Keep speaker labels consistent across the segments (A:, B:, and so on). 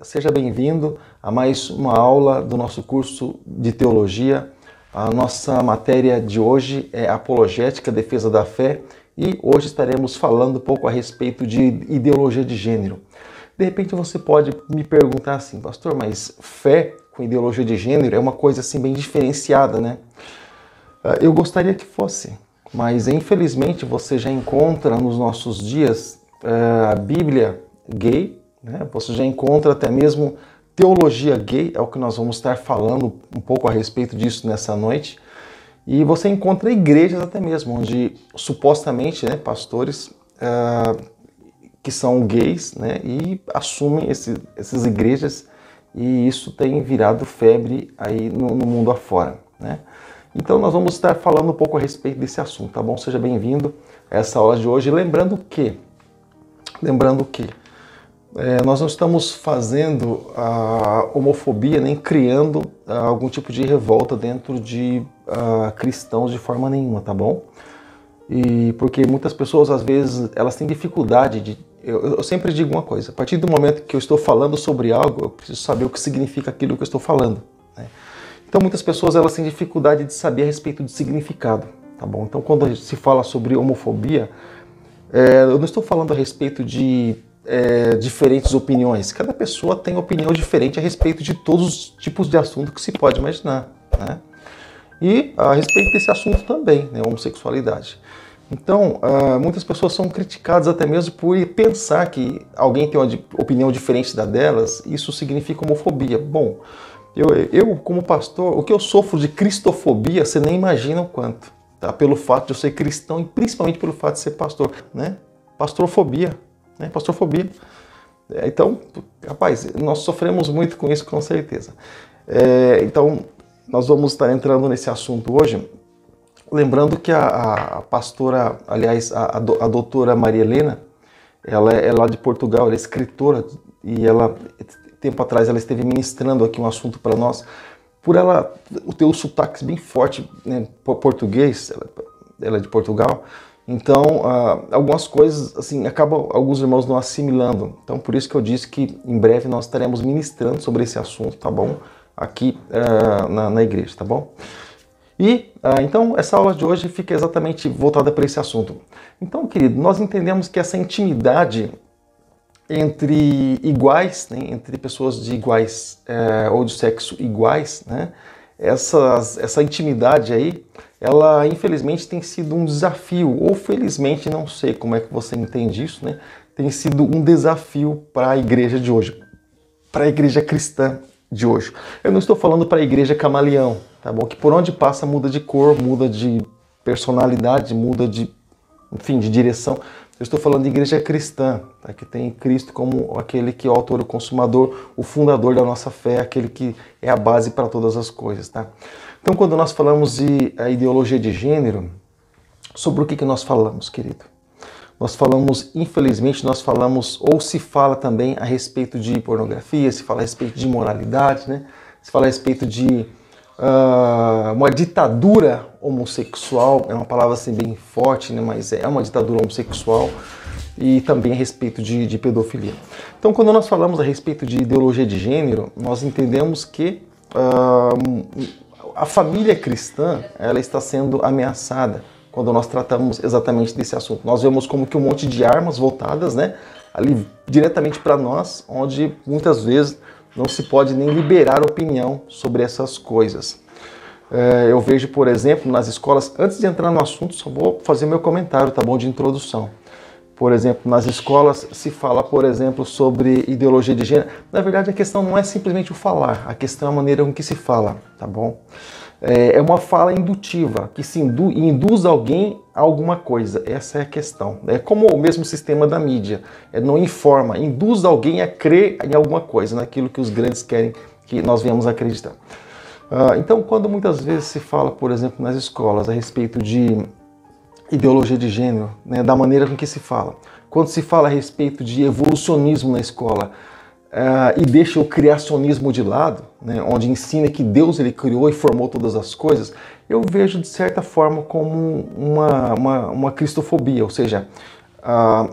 A: seja bem-vindo a mais uma aula do nosso curso de Teologia. A nossa matéria de hoje é Apologética, Defesa da Fé, e hoje estaremos falando um pouco a respeito de ideologia de gênero. De repente você pode me perguntar assim, pastor, mas fé com ideologia de gênero é uma coisa assim bem diferenciada, né? Eu gostaria que fosse, mas infelizmente você já encontra nos nossos dias a Bíblia gay, né? Você já encontra até mesmo teologia gay, é o que nós vamos estar falando um pouco a respeito disso nessa noite. E você encontra igrejas até mesmo, onde supostamente, né, pastores que são gays, né, e assumem essas igrejas, e isso tem virado febre aí no mundo afora, né? Então nós vamos estar falando um pouco a respeito desse assunto, tá bom? Seja bem-vindo a essa aula de hoje. Lembrando que nós não estamos fazendo a homofobia nem criando algum tipo de revolta dentro de cristãos de forma nenhuma, tá bom? E porque muitas pessoas às vezes elas têm dificuldade de... Eu sempre digo uma coisa, a partir do momento que eu estou falando sobre algo, eu preciso saber o que significa aquilo que eu estou falando, né? Então muitas pessoas elas têm dificuldade de saber a respeito de significado, tá bom? Então quando se fala sobre homofobia, eu não estou falando a respeito de diferentes opiniões. Cada pessoa tem opinião diferente a respeito de todos os tipos de assunto que se pode imaginar, né? E a respeito desse assunto também, né, homossexualidade. Então, muitas pessoas são criticadas até mesmo por pensar que alguém tem uma opinião diferente da delas, isso significa homofobia. Bom, eu como pastor, o que eu sofro de cristofobia, você nem imagina o quanto, tá? Pelo fato de eu ser cristão e principalmente pelo fato de ser pastor, né? Pastrofobia, né? Pastrofobia. Então, rapaz, nós sofremos muito com isso, com certeza. Então, nós vamos estar entrando nesse assunto hoje, lembrando que a pastora, aliás, a doutora Maria Helena, ela é lá de Portugal, ela é escritora, e ela, tempo atrás, ela esteve ministrando aqui um assunto para nós, por ela ter o sotaque bem forte, né, português, ela é de Portugal, então algumas coisas, assim, acabam alguns irmãos não assimilando. Então, por isso que eu disse que em breve nós estaremos ministrando sobre esse assunto, tá bom? Aqui na igreja, tá bom? E então essa aula de hoje fica exatamente voltada para esse assunto. Então, querido, nós entendemos que essa intimidade entre iguais, né, entre pessoas de iguais ou de sexo iguais, né, essa intimidade aí, ela infelizmente tem sido um desafio, ou felizmente, não sei como é que você entende isso, né, tem sido um desafio para a igreja de hoje, para a igreja cristã de hoje. Eu não estou falando para a igreja camaleão, tá bom? Que por onde passa muda de cor, muda de personalidade, muda de, enfim, de direção. Eu estou falando de igreja cristã, tá? Que tem Cristo como aquele que é o autor, o consumador, o fundador da nossa fé, aquele que é a base para todas as coisas, tá? Então, quando nós falamos de ideologia de gênero, sobre o que nós falamos, querido? Nós falamos, infelizmente, nós falamos, ou se fala também a respeito de pornografia, se fala a respeito de imoralidade, né? Se fala a respeito de uma ditadura homossexual, é uma palavra assim bem forte, né? Mas é uma ditadura homossexual, e também a respeito de pedofilia. Então, quando nós falamos a respeito de ideologia de gênero, nós entendemos que a família cristã ela está sendo ameaçada quando nós tratamos exatamente desse assunto. Nós vemos como que um monte de armas voltadas, né, ali diretamente para nós, onde muitas vezes não se pode nem liberar opinião sobre essas coisas. Eu vejo, por exemplo, nas escolas, antes de entrar no assunto, só vou fazer meu comentário, tá bom, de introdução. Por exemplo, nas escolas se fala, por exemplo, sobre ideologia de gênero. Na verdade, a questão não é simplesmente o falar, a questão é a maneira com que se fala, tá bom? É uma fala indutiva, que se induz alguém a alguma coisa. Essa é a questão. É como o mesmo sistema da mídia. Não informa, induz alguém a crer em alguma coisa, naquilo que os grandes querem que nós venhamos a acreditar. Então, quando muitas vezes se fala, por exemplo, nas escolas, a respeito de ideologia de gênero, né, da maneira com que se fala. Quando se fala a respeito de evolucionismo na escola, e deixa o criacionismo de lado, né, onde ensina que Deus ele criou e formou todas as coisas, eu vejo de certa forma como uma cristofobia, ou seja,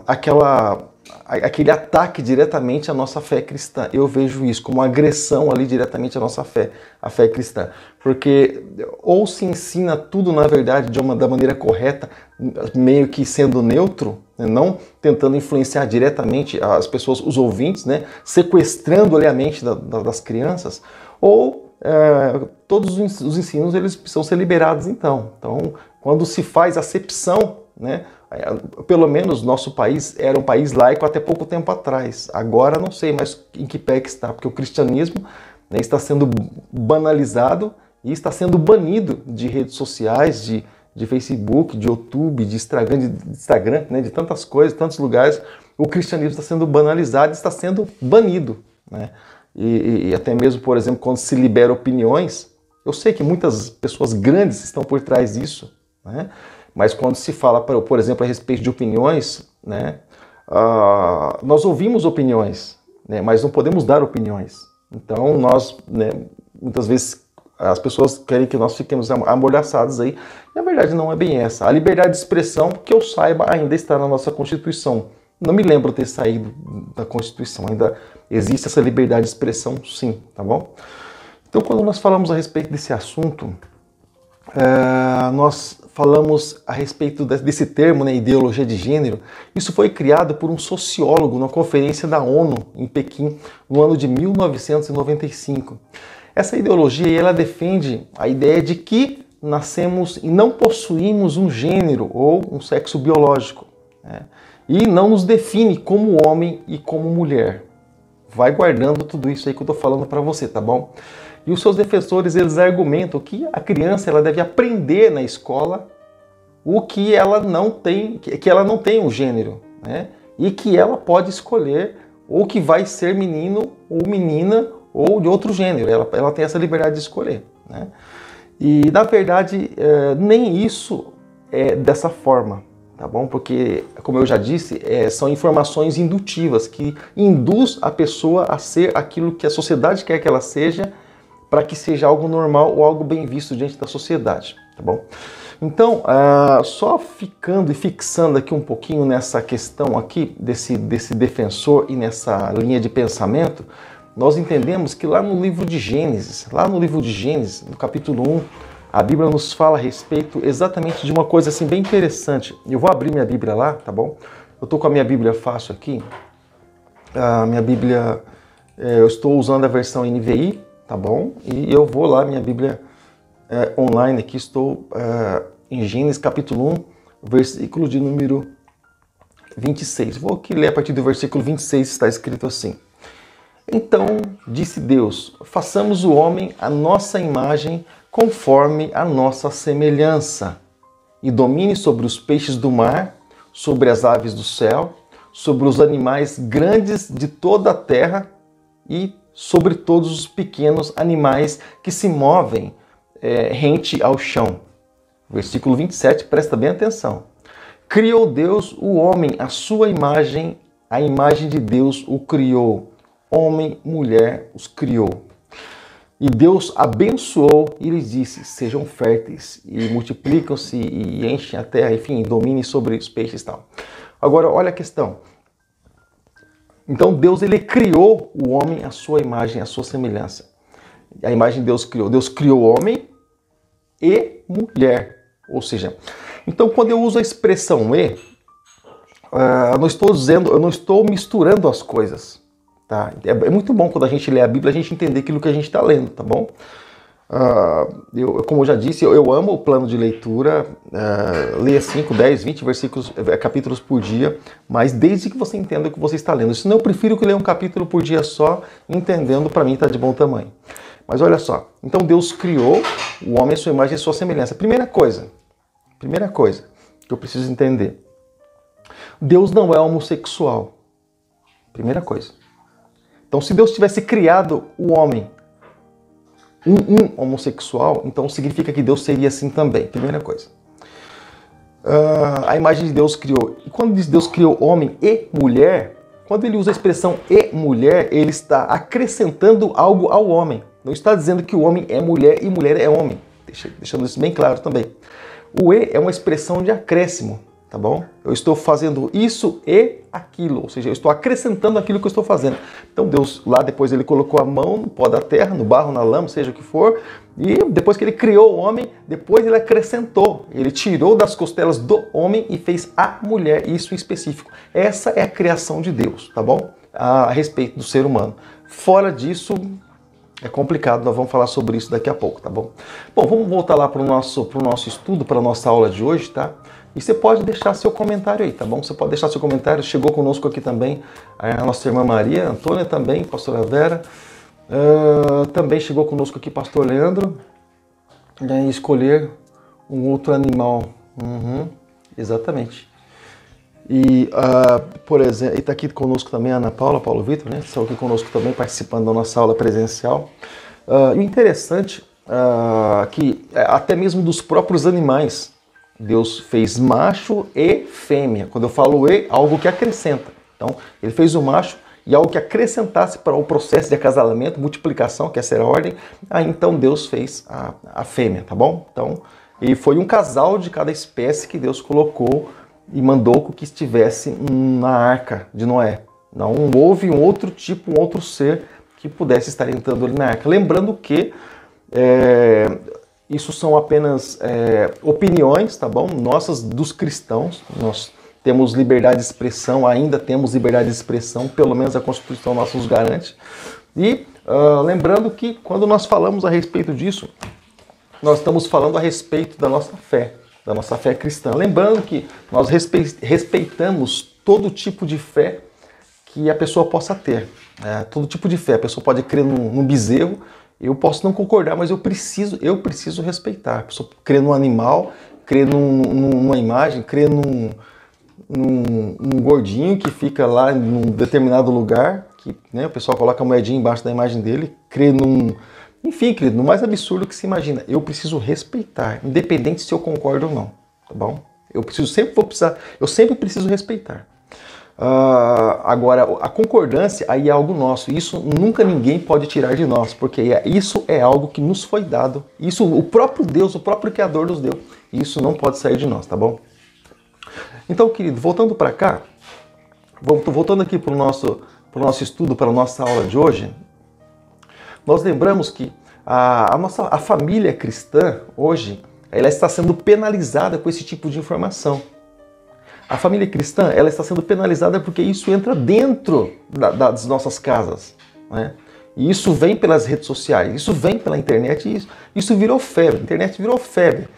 A: aquela aquele ataque diretamente à nossa fé cristã. Eu vejo isso como uma agressão ali diretamente à nossa fé, à fé cristã. Porque ou se ensina tudo, na verdade, da maneira correta, meio que sendo neutro, né? Não tentando influenciar diretamente as pessoas, os ouvintes, né? Sequestrando ali a mente das crianças, ou todos os ensinos eles precisam ser liberados então. Então, quando se faz acepção, né? Pelo menos nosso país era um país laico até pouco tempo atrás. Agora não sei mais em que pé que está, porque o cristianismo, né, está sendo banalizado e está sendo banido de redes sociais, de Facebook, de YouTube, de Instagram, né, de tantas coisas, tantos lugares. O cristianismo está sendo banalizado e está sendo banido, né? E até mesmo, por exemplo, quando se libera opiniões, eu sei que muitas pessoas grandes estão por trás disso, né? Mas quando se fala, por exemplo, a respeito de opiniões, né, nós ouvimos opiniões, né, mas não podemos dar opiniões. Então nós, né, muitas vezes as pessoas querem que nós fiquemos amordaçados aí, e a verdade não é bem essa. A liberdade de expressão, que eu saiba, ainda está na nossa Constituição. Não me lembro ter saído da Constituição, ainda existe essa liberdade de expressão, sim, tá bom? Então quando nós falamos a respeito desse assunto, nós falamos a respeito desse termo, né, ideologia de gênero. Isso foi criado por um sociólogo na conferência da ONU em Pequim no ano de 1995. Essa ideologia ela defende a ideia de que nascemos e não possuímos um gênero ou um sexo biológico, né, e não nos define como homem e como mulher. Vai guardando tudo isso aí que eu estou falando para você, tá bom? E os seus defensores, eles argumentam que a criança ela deve aprender na escola o que ela não tem, que ela não tem um gênero, né? E que ela pode escolher ou que vai ser menino ou menina ou de outro gênero. Ela tem essa liberdade de escolher, né? E, na verdade, nem isso é dessa forma, tá bom? Porque, como eu já disse, são informações indutivas que induz a pessoa a ser aquilo que a sociedade quer que ela seja, para que seja algo normal ou algo bem visto diante da sociedade, tá bom? Então, só ficando e fixando aqui um pouquinho nessa questão aqui, desse defensor e nessa linha de pensamento, nós entendemos que lá no livro de Gênesis, no capítulo 1, a Bíblia nos fala a respeito exatamente de uma coisa assim bem interessante. Eu vou abrir minha Bíblia lá, tá bom? Eu estou com a minha Bíblia fácil aqui. A minha Bíblia, eu estou usando a versão NVI, tá bom? E eu vou lá, minha Bíblia online aqui, estou em Gênesis capítulo 1, versículo de número 26. Vou aqui ler a partir do versículo 26, está escrito assim. Então disse Deus, façamos o homem à nossa imagem, conforme a nossa semelhança, e domine sobre os peixes do mar, sobre as aves do céu, sobre os animais grandes de toda a terra e sobre todos os pequenos animais que se movem rente ao chão. Versículo 27, presta bem atenção. Criou Deus o homem à sua imagem, a imagem de Deus o criou. Homem, mulher os criou. E Deus abençoou e lhes disse, sejam férteis e multiplicam-se e enchem a terra, enfim, dominem sobre os peixes e tal. Agora, olha a questão. Então Deus ele criou o homem à sua imagem, à sua semelhança. A imagem de Deus criou. Deus criou homem e mulher. Ou seja, então quando eu uso a expressão e, eu não estou misturando as coisas. Tá? É muito bom quando a gente lê a Bíblia, a gente entender aquilo que a gente está lendo, tá bom? Como eu já disse, eu amo o plano de leitura, leia 5, 10, 20 capítulos por dia, mas desde que você entenda o que você está lendo. Senão eu prefiro que leia um capítulo por dia só, entendendo, para mim está de bom tamanho. Mas olha só, então Deus criou o homem à sua imagem e à sua semelhança. Primeira coisa que eu preciso entender, Deus não é homossexual. Primeira coisa. Então se Deus tivesse criado o homem um homossexual, então significa que Deus seria assim também. Primeira coisa. A imagem de Deus criou. E quando diz Deus criou homem e mulher, quando ele usa a expressão e mulher, ele está acrescentando algo ao homem. Não está dizendo que o homem é mulher e mulher é homem. Deixando isso bem claro também. O e é uma expressão de acréscimo. tá bom? Eu estou fazendo isso e aquilo, ou seja, eu estou acrescentando aquilo que eu estou fazendo. Então Deus lá depois ele colocou a mão no pó da terra, no barro, na lama, seja o que for, e depois que ele criou o homem, depois ele acrescentou, ele tirou das costelas do homem e fez a mulher, isso em específico. Essa é a criação de Deus, tá bom? A respeito do ser humano. Fora disso, é complicado, nós vamos falar sobre isso daqui a pouco, tá bom? Bom, vamos voltar lá para o nosso estudo, para a nossa aula de hoje, tá? E você pode deixar seu comentário aí, tá bom? Você pode deixar seu comentário, chegou conosco aqui também a nossa irmã Maria, a Antônia também, pastora Vera, também chegou conosco aqui pastor Leandro, e escolher um outro animal, exatamente. E, por exemplo, está aqui conosco também a Ana Paula, Paulo Vitor, né? Estão aqui conosco também participando da nossa aula presencial. E o interessante que até mesmo dos próprios animais, Deus fez macho e fêmea. Quando eu falo e, algo que acrescenta. Então, ele fez o macho e algo que acrescentasse para o processo de acasalamento, multiplicação, que essa era a ordem. Aí então Deus fez a fêmea, tá bom? Então, e foi um casal de cada espécie que Deus colocou e mandou que estivesse na arca de Noé. Não houve um outro tipo, um outro ser que pudesse estar entrando ali na arca. Lembrando que isso são apenas opiniões, tá bom? Nossas, dos cristãos. Nós temos liberdade de expressão, ainda temos liberdade de expressão, pelo menos a Constituição nossa nos garante. E lembrando que quando nós falamos a respeito disso, nós estamos falando a respeito da nossa fé cristã. Lembrando que nós respeitamos todo tipo de fé que a pessoa possa ter. Todo tipo de fé. A pessoa pode crer num bezerro, eu posso não concordar, mas eu preciso respeitar. A pessoa crê num animal, crê numa imagem, crê num gordinho que fica lá num determinado lugar, que né, o pessoal coloca a moedinha embaixo da imagem dele, crê enfim, querido, no mais absurdo que se imagina. Eu preciso respeitar, independente se eu concordo ou não, tá bom? Eu sempre preciso respeitar. Agora, a concordância aí é algo nosso. Isso nunca ninguém pode tirar de nós, porque isso é algo que nos foi dado. Isso o próprio Deus, o próprio Criador nos deu. Isso não pode sair de nós, tá bom? Então, querido, voltando para cá, voltando aqui para o nosso estudo, para a nossa aula de hoje, nós lembramos que a família cristã, hoje, ela está sendo penalizada com esse tipo de informação. A família cristã, ela está sendo penalizada porque isso entra dentro das nossas casas, né? E isso vem pelas redes sociais, isso vem pela internet, e isso virou febre, a internet virou febre.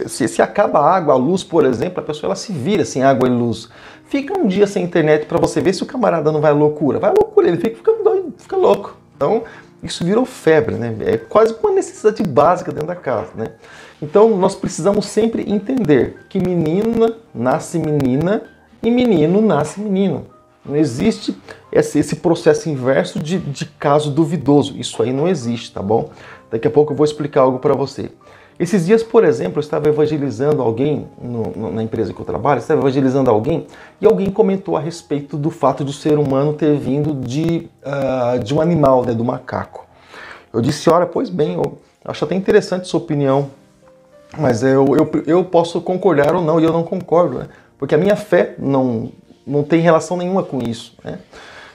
A: Se acaba a água, a luz, por exemplo, a pessoa ela se vira sem água e luz. Fica um dia sem internet para você ver se o camarada não vai à loucura. Vai à loucura, ele fica doido, fica louco. Então, isso virou febre, né? É quase uma necessidade básica dentro da casa, né? Então, nós precisamos sempre entender que menina nasce menina e menino nasce menino. Não existe esse processo inverso de caso duvidoso. Isso aí não existe, tá bom? Daqui a pouco eu vou explicar algo para você. Esses dias, por exemplo, eu estava evangelizando alguém na empresa que eu trabalho, estava evangelizando alguém e alguém comentou a respeito do fato de o ser humano ter vindo de um animal, né, do macaco. Eu disse, olha, pois bem, eu acho até interessante sua opinião, mas eu posso concordar ou não, e eu não concordo, né? Porque a minha fé não tem relação nenhuma com isso, né?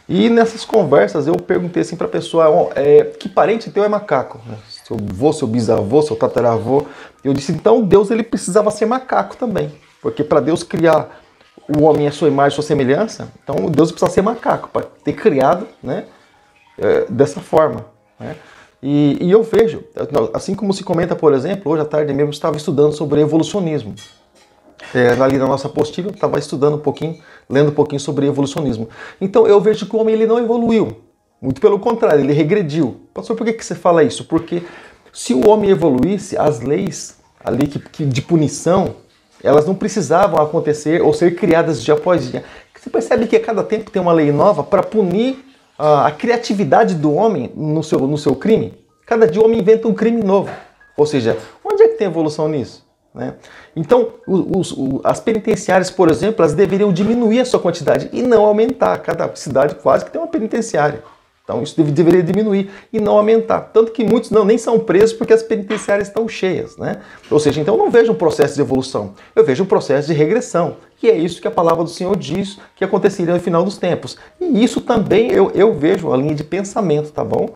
A: E nessas conversas eu perguntei assim para a pessoa, que parente teu é macaco? Seu avô, seu bisavô, seu tataravô. Eu disse, então Deus ele precisava ser macaco também, porque para Deus criar o homem à sua imagem, à sua semelhança, então Deus precisa ser macaco, para ter criado, né, dessa forma, né? E eu vejo, assim como se comenta, por exemplo, hoje à tarde mesmo eu estava estudando sobre evolucionismo. Ali na nossa apostila eu estava estudando um pouquinho, lendo um pouquinho sobre evolucionismo. Então eu vejo que o homem ele não evoluiu, muito pelo contrário, ele regrediu. Pastor, por que você fala isso? Porque se o homem evoluísse, as leis ali de punição, elas não precisavam acontecer ou ser criadas dia após dia. Você percebe que a cada tempo tem uma lei nova para punir a criatividade do homem no seu crime? Cada dia o homem inventa um crime novo. Ou seja, onde é que tem evolução nisso? Né? Então, as penitenciárias, por exemplo, elas deveriam diminuir a sua quantidade e não aumentar. Cada cidade quase que tem uma penitenciária. Então isso deveria diminuir e não aumentar. Tanto que muitos nem são presos porque as penitenciárias estão cheias, né? Ou seja, então eu não vejo um processo de evolução, eu vejo um processo de regressão. E é isso que a palavra do Senhor diz que aconteceria no final dos tempos. E isso também eu vejo a linha de pensamento, tá bom?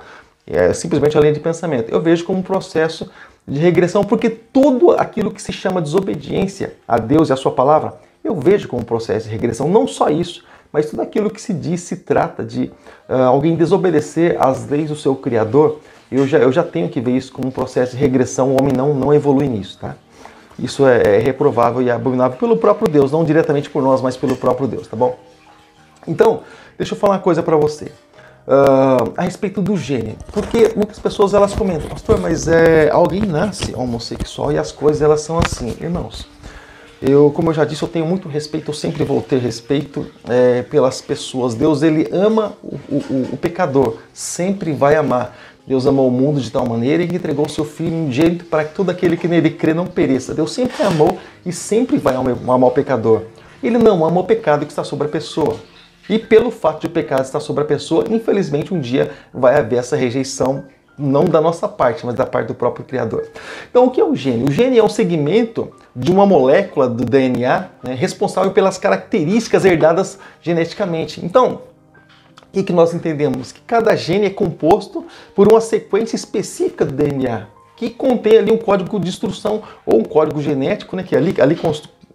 A: É simplesmente a linha de pensamento. Eu vejo como um processo de regressão, porque tudo aquilo que se chama desobediência a Deus e a sua palavra, eu vejo como um processo de regressão. Não só isso, mas tudo aquilo que se diz, se trata de alguém desobedecer às leis do seu Criador, eu já tenho que ver isso como um processo de regressão. O homem não evolui nisso, tá? Isso é reprovável e abominável pelo próprio Deus, não diretamente por nós, mas pelo próprio Deus, tá bom? Então, deixa eu falar uma coisa para você. A respeito do gênero, porque muitas pessoas elas comentam, pastor, mas alguém nasce homossexual e as coisas elas são assim. Irmãos, como eu já disse, eu tenho muito respeito, eu sempre vou ter respeito pelas pessoas. Deus, ele ama o pecador, sempre vai amar. Deus amou o mundo de tal maneira que entregou o seu Filho unigênito para que todo aquele que nele crê não pereça. Deus sempre amou e sempre vai amar o pecador. Ele não ama o pecado que está sobre a pessoa. E pelo fato de o pecado estar sobre a pessoa, infelizmente um dia vai haver essa rejeição, não da nossa parte, mas da parte do próprio Criador. Então o que é o gene? O gene é um segmento de uma molécula do DNA, né, responsável pelas características herdadas geneticamente. Então, o que nós entendemos? Que cada gene é composto por uma sequência específica do DNA, que contém ali um código de instrução ou um código genético, né, que ali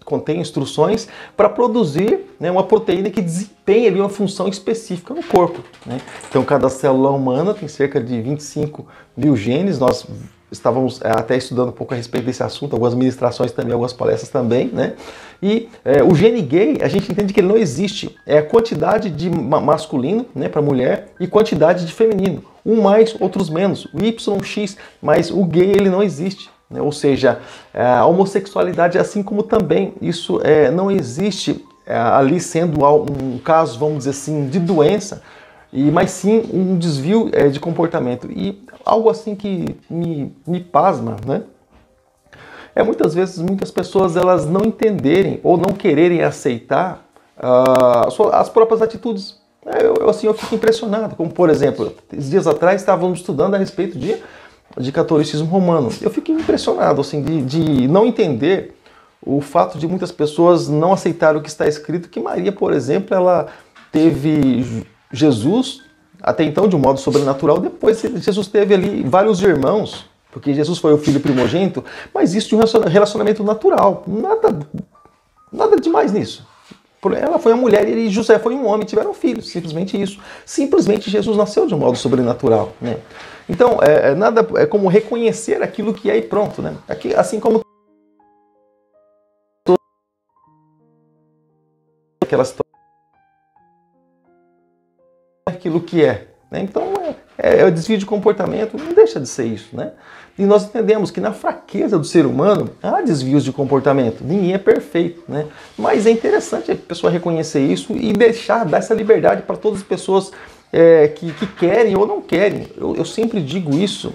A: contém instruções para produzir, né, uma proteína que desempenha ali uma função específica no corpo, né? Então, cada célula humana tem cerca de 25 mil genes. Nós estávamos até estudando um pouco a respeito desse assunto, algumas ministrações também, algumas palestras também, né? E o gene gay, a gente entende que ele não existe. É a quantidade de masculino, né, para mulher e quantidade de feminino. Um mais, outros menos. O YX, mas o gay ele não existe. Ou seja, a homossexualidade, assim como também isso não existe ali sendo um caso, vamos dizer assim, de doença, mas sim um desvio de comportamento. E algo assim que me pasma, né? Muitas vezes muitas pessoas elas não entenderem ou não quererem aceitar as próprias atitudes. Eu fico impressionado, como por exemplo, dias atrás estávamos estudando a respeito de catolicismo romano. Eu fiquei impressionado assim, de não entender o fato de muitas pessoas não aceitarem o que está escrito, que Maria, por exemplo, ela teve Jesus, até então de um modo sobrenatural, depois Jesus teve ali vários irmãos, porque Jesus foi o filho primogênito, mas isso de um relacionamento natural, nada demais nisso. Ela foi uma mulher e José foi um homem, tiveram filhos, simplesmente isso. Simplesmente Jesus nasceu de um modo sobrenatural, né? Então, nada é como reconhecer aquilo que é e pronto, né? Assim como aquela situação, aquilo que é, né? Então, o desvio de comportamento não deixa de ser isso, né? E nós entendemos que na fraqueza do ser humano há desvios de comportamento. Ninguém é perfeito, né? Mas é interessante a pessoa reconhecer isso e dar essa liberdade para todas as pessoas que querem ou não querem. Eu sempre digo isso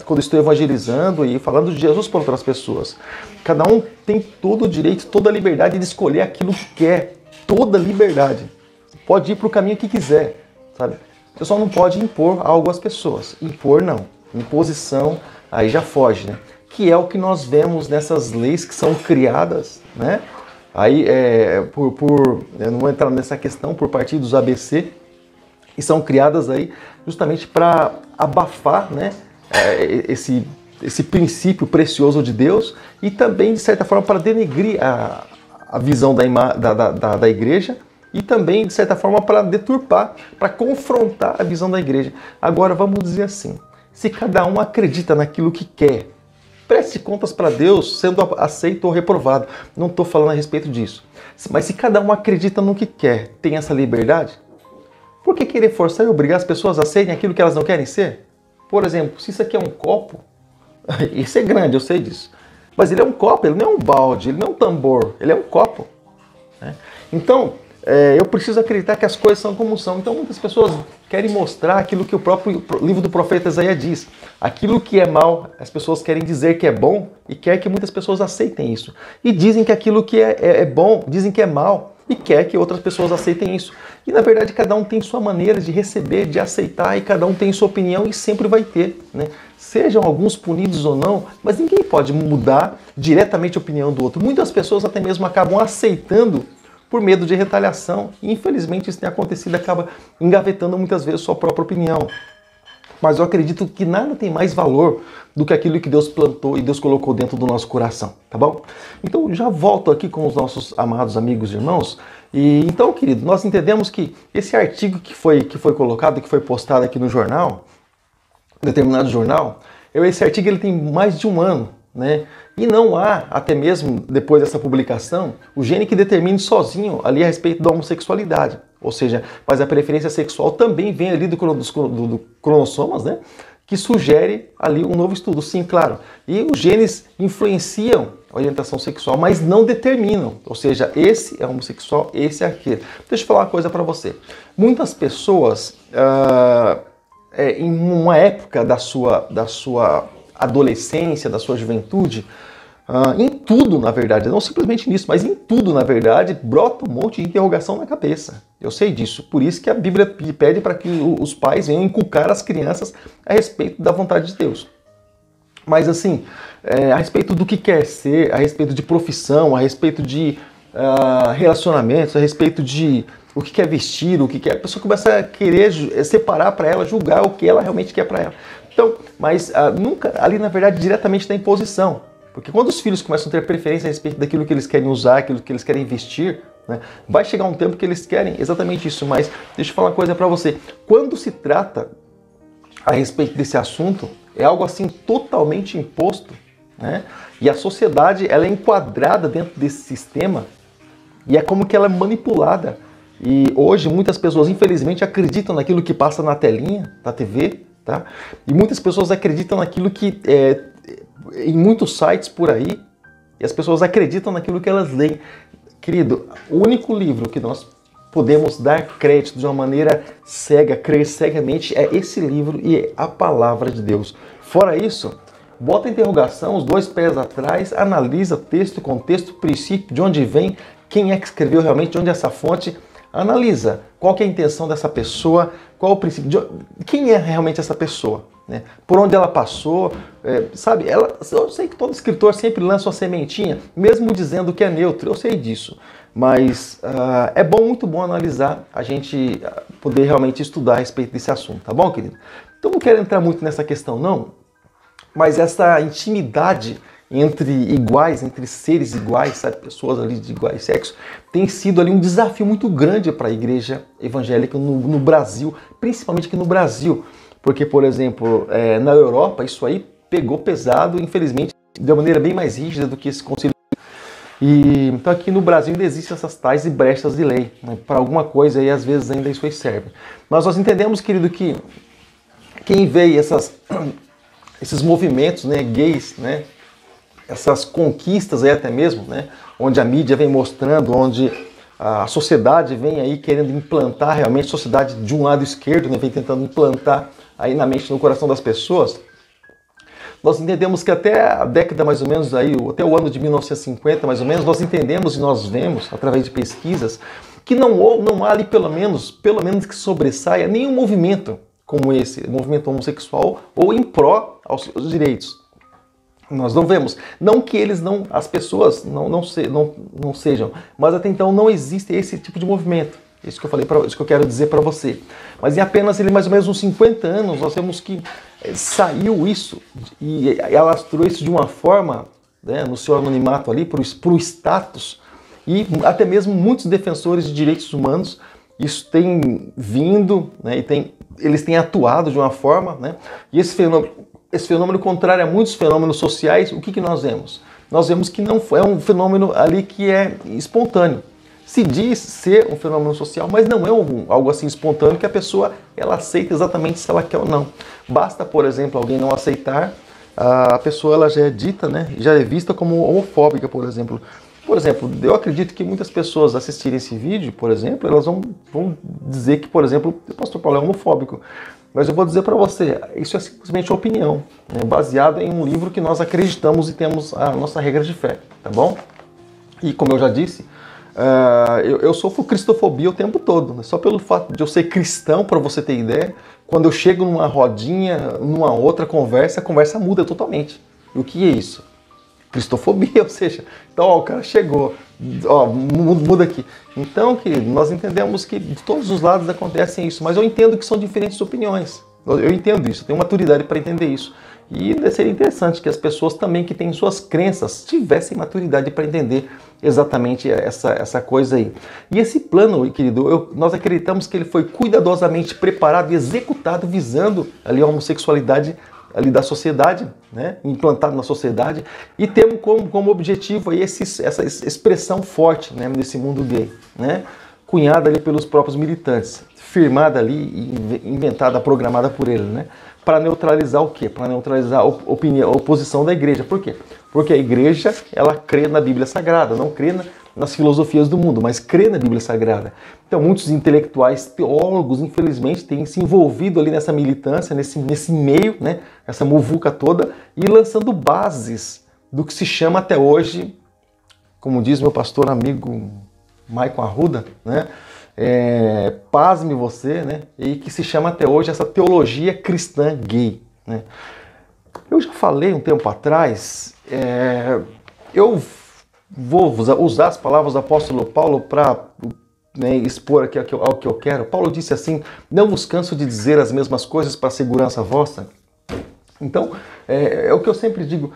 A: quando estou evangelizando e falando de Jesus para outras pessoas. Cada um tem todo o direito, toda a liberdade de escolher aquilo que quer. Toda a liberdade. Pode ir para o caminho que quiser, sabe? Você só não pode impor algo às pessoas. Impor não. Imposição aí já foge, né? Que é o que nós vemos nessas leis que são criadas, né? Aí eu não vou entrar nessa questão, por partidos ABC, e são criadas aí justamente para abafar, né, esse princípio precioso de Deus e também, de certa forma, para denegrir a visão da igreja e também, de certa forma, para deturpar, para confrontar a visão da igreja. Agora, vamos dizer assim, se cada um acredita naquilo que quer, preste contas para Deus, sendo aceito ou reprovado. Não estou falando a respeito disso. Mas se cada um acredita no que quer, tem essa liberdade, por que querer forçar e obrigar as pessoas a serem aquilo que elas não querem ser? Por exemplo, se isso aqui é um copo, isso é grande, eu sei disso. Mas ele é um copo, ele não é um balde, ele não é um tambor, ele é um copo, né? Então, eu preciso acreditar que as coisas são como são. Então, muitas pessoas querem mostrar aquilo que o próprio livro do profeta Isaías diz. Aquilo que é mal, as pessoas querem dizer que é bom e quer que muitas pessoas aceitem isso. E dizem que aquilo que é bom, dizem que é mal. e quer que outras pessoas aceitem isso. E na verdade cada um tem sua maneira de receber, de aceitar, e cada um tem sua opinião e sempre vai ter, né? Sejam alguns punidos ou não, mas ninguém pode mudar diretamente a opinião do outro. Muitas pessoas até mesmo acabam aceitando por medo de retaliação, e infelizmente isso tem acontecido, acaba engavetando muitas vezes sua própria opinião. Mas eu acredito que nada tem mais valor do que aquilo que Deus plantou e Deus colocou dentro do nosso coração, tá bom? Então já volto aqui com os nossos amados amigos e irmãos. E então, querido, nós entendemos que esse artigo que foi colocado, que foi postado aqui no jornal, determinado jornal, esse artigo ele tem mais de um ano, né? E não há, até mesmo depois dessa publicação, o gene que determine sozinho ali a respeito da homossexualidade. Ou seja, mas a preferência sexual também vem ali do cromossomas, né? Que sugere ali um novo estudo, sim, claro. E os genes influenciam a orientação sexual, mas não determinam. Ou seja, esse é homossexual, esse é aquele. Deixa eu falar uma coisa para você. Muitas pessoas, em uma época da sua adolescência, da sua juventude, em tudo, na verdade, não simplesmente nisso, mas em tudo, na verdade, brota um monte de interrogação na cabeça. Eu sei disso, por isso que a Bíblia pede para que os pais venham inculcar as crianças a respeito da vontade de Deus. Mas assim, a respeito do que quer ser, a respeito de profissão, a respeito de relacionamentos, a respeito de o que quer vestir, o que quer, a pessoa começa a querer separar para ela, julgar o que ela realmente quer para ela. Então, mas nunca ali, na verdade, diretamente da imposição. Porque quando os filhos começam a ter preferência a respeito daquilo que eles querem usar, aquilo que eles querem vestir, né, vai chegar um tempo que eles querem exatamente isso. Mas deixa eu falar uma coisa para você. Quando se trata a respeito desse assunto, é algo assim totalmente imposto, né? E a sociedade ela é enquadrada dentro desse sistema e é como que ela é manipulada. E hoje muitas pessoas, infelizmente, acreditam naquilo que passa na telinha da TV, tá? E muitas pessoas acreditam naquilo que em muitos sites por aí, e as pessoas acreditam naquilo que elas leem. Querido, o único livro que nós podemos dar crédito de uma maneira cega, crer cegamente, é esse livro e é a palavra de Deus. Fora isso, bota a interrogação, os dois pés atrás, analisa texto, contexto, princípio, de onde vem, quem é que escreveu realmente, de onde é essa fonte. Analisa qual que é a intenção dessa pessoa, qual o princípio, quem é realmente essa pessoa, né? Por onde ela passou, sabe? Eu sei que todo escritor sempre lança uma sementinha, mesmo dizendo que é neutro, eu sei disso. Mas é muito bom analisar, a gente poder realmente estudar a respeito desse assunto, tá bom, querido? Então não quero entrar muito nessa questão não, mas essa intimidade entre iguais, entre seres iguais, sabe, pessoas ali de iguais sexos, tem sido ali um desafio muito grande para a igreja evangélica no Brasil, principalmente aqui no Brasil, porque, por exemplo, na Europa isso aí pegou pesado, infelizmente, de uma maneira bem mais rígida do que esse concílio. E então aqui no Brasil ainda existem essas tais brechas de lei, né, para alguma coisa aí às vezes ainda isso aí serve. Mas nós entendemos, querido, que quem vê esses movimentos, né, gays, né, essas conquistas aí até mesmo, né, onde a mídia vem mostrando, onde a sociedade vem aí querendo implantar realmente, a sociedade de um lado esquerdo, né, vem tentando implantar aí na mente, no coração das pessoas. Nós entendemos que até a década mais ou menos aí, até o ano de 1950 mais ou menos, nós entendemos e nós vemos através de pesquisas que não há ali pelo menos que sobressaia nenhum movimento como esse, movimento homossexual ou em pró aos seus direitos. Nós não vemos, não que as pessoas não sejam, mas até então não existe esse tipo de movimento. Isso que eu falei, isso que eu quero dizer para você. Mas em apenas mais ou menos uns 50 anos, nós vemos que saiu isso e alastrou isso de uma forma, né, no seu anonimato ali, para o status, e até mesmo muitos defensores de direitos humanos, isso tem vindo, né, eles têm atuado de uma forma, né, e esse fenômeno, contrário a muitos fenômenos sociais, o que nós vemos? Nós vemos que não é um fenômeno ali que é espontâneo. Se diz ser um fenômeno social, mas não é algo assim espontâneo que a pessoa ela aceita exatamente se ela quer ou não. Basta, por exemplo, alguém não aceitar, a pessoa ela já é dita, né, já é vista como homofóbica, por exemplo. Por exemplo, eu acredito que muitas pessoas assistirem esse vídeo, por exemplo, elas vão dizer que, por exemplo, o pastor Paulo é homofóbico. Mas eu vou dizer para você, isso é simplesmente uma opinião, né, baseada em um livro que nós acreditamos e temos a nossa regra de fé, tá bom? E como eu já disse, Eu sofro cristofobia o tempo todo, né? Só pelo fato de eu ser cristão, para você ter ideia, quando eu chego numa rodinha, numa outra conversa, a conversa muda totalmente. E o que é isso? Cristofobia, ou seja, então ó, o cara chegou, ó, muda aqui. Então, querido, nós entendemos que de todos os lados acontecem isso, mas eu entendo que são diferentes opiniões. Eu entendo isso, eu tenho maturidade para entender isso. E seria interessante que as pessoas também que têm suas crenças tivessem maturidade para entender exatamente essa coisa aí. E esse plano, querido, nós acreditamos que ele foi cuidadosamente preparado e executado visando ali a homossexualidade ali da sociedade, né, implantado na sociedade, e temos como objetivo aí essa expressão forte, né, nesse mundo gay, né, cunhada ali pelos próprios militantes, firmada ali, inventada, programada por ele, né, para neutralizar o quê? Para neutralizar a oposição da igreja. Por quê? Porque a igreja, ela crê na Bíblia Sagrada, não crê nas filosofias do mundo, mas crê na Bíblia Sagrada. Então muitos intelectuais, teólogos, infelizmente, têm se envolvido ali nessa militância, nesse meio, né, essa muvuca toda, e lançando bases do que se chama até hoje, como diz meu pastor amigo Maicon Arruda, né, pasme você, né, e que se chama até hoje essa teologia cristã gay, né. Eu já falei um tempo atrás, eu vou usar as palavras do apóstolo Paulo para, né, expor aqui ao que eu quero. Paulo disse assim: não vos canso de dizer as mesmas coisas para a segurança vossa. Então, é o que eu sempre digo,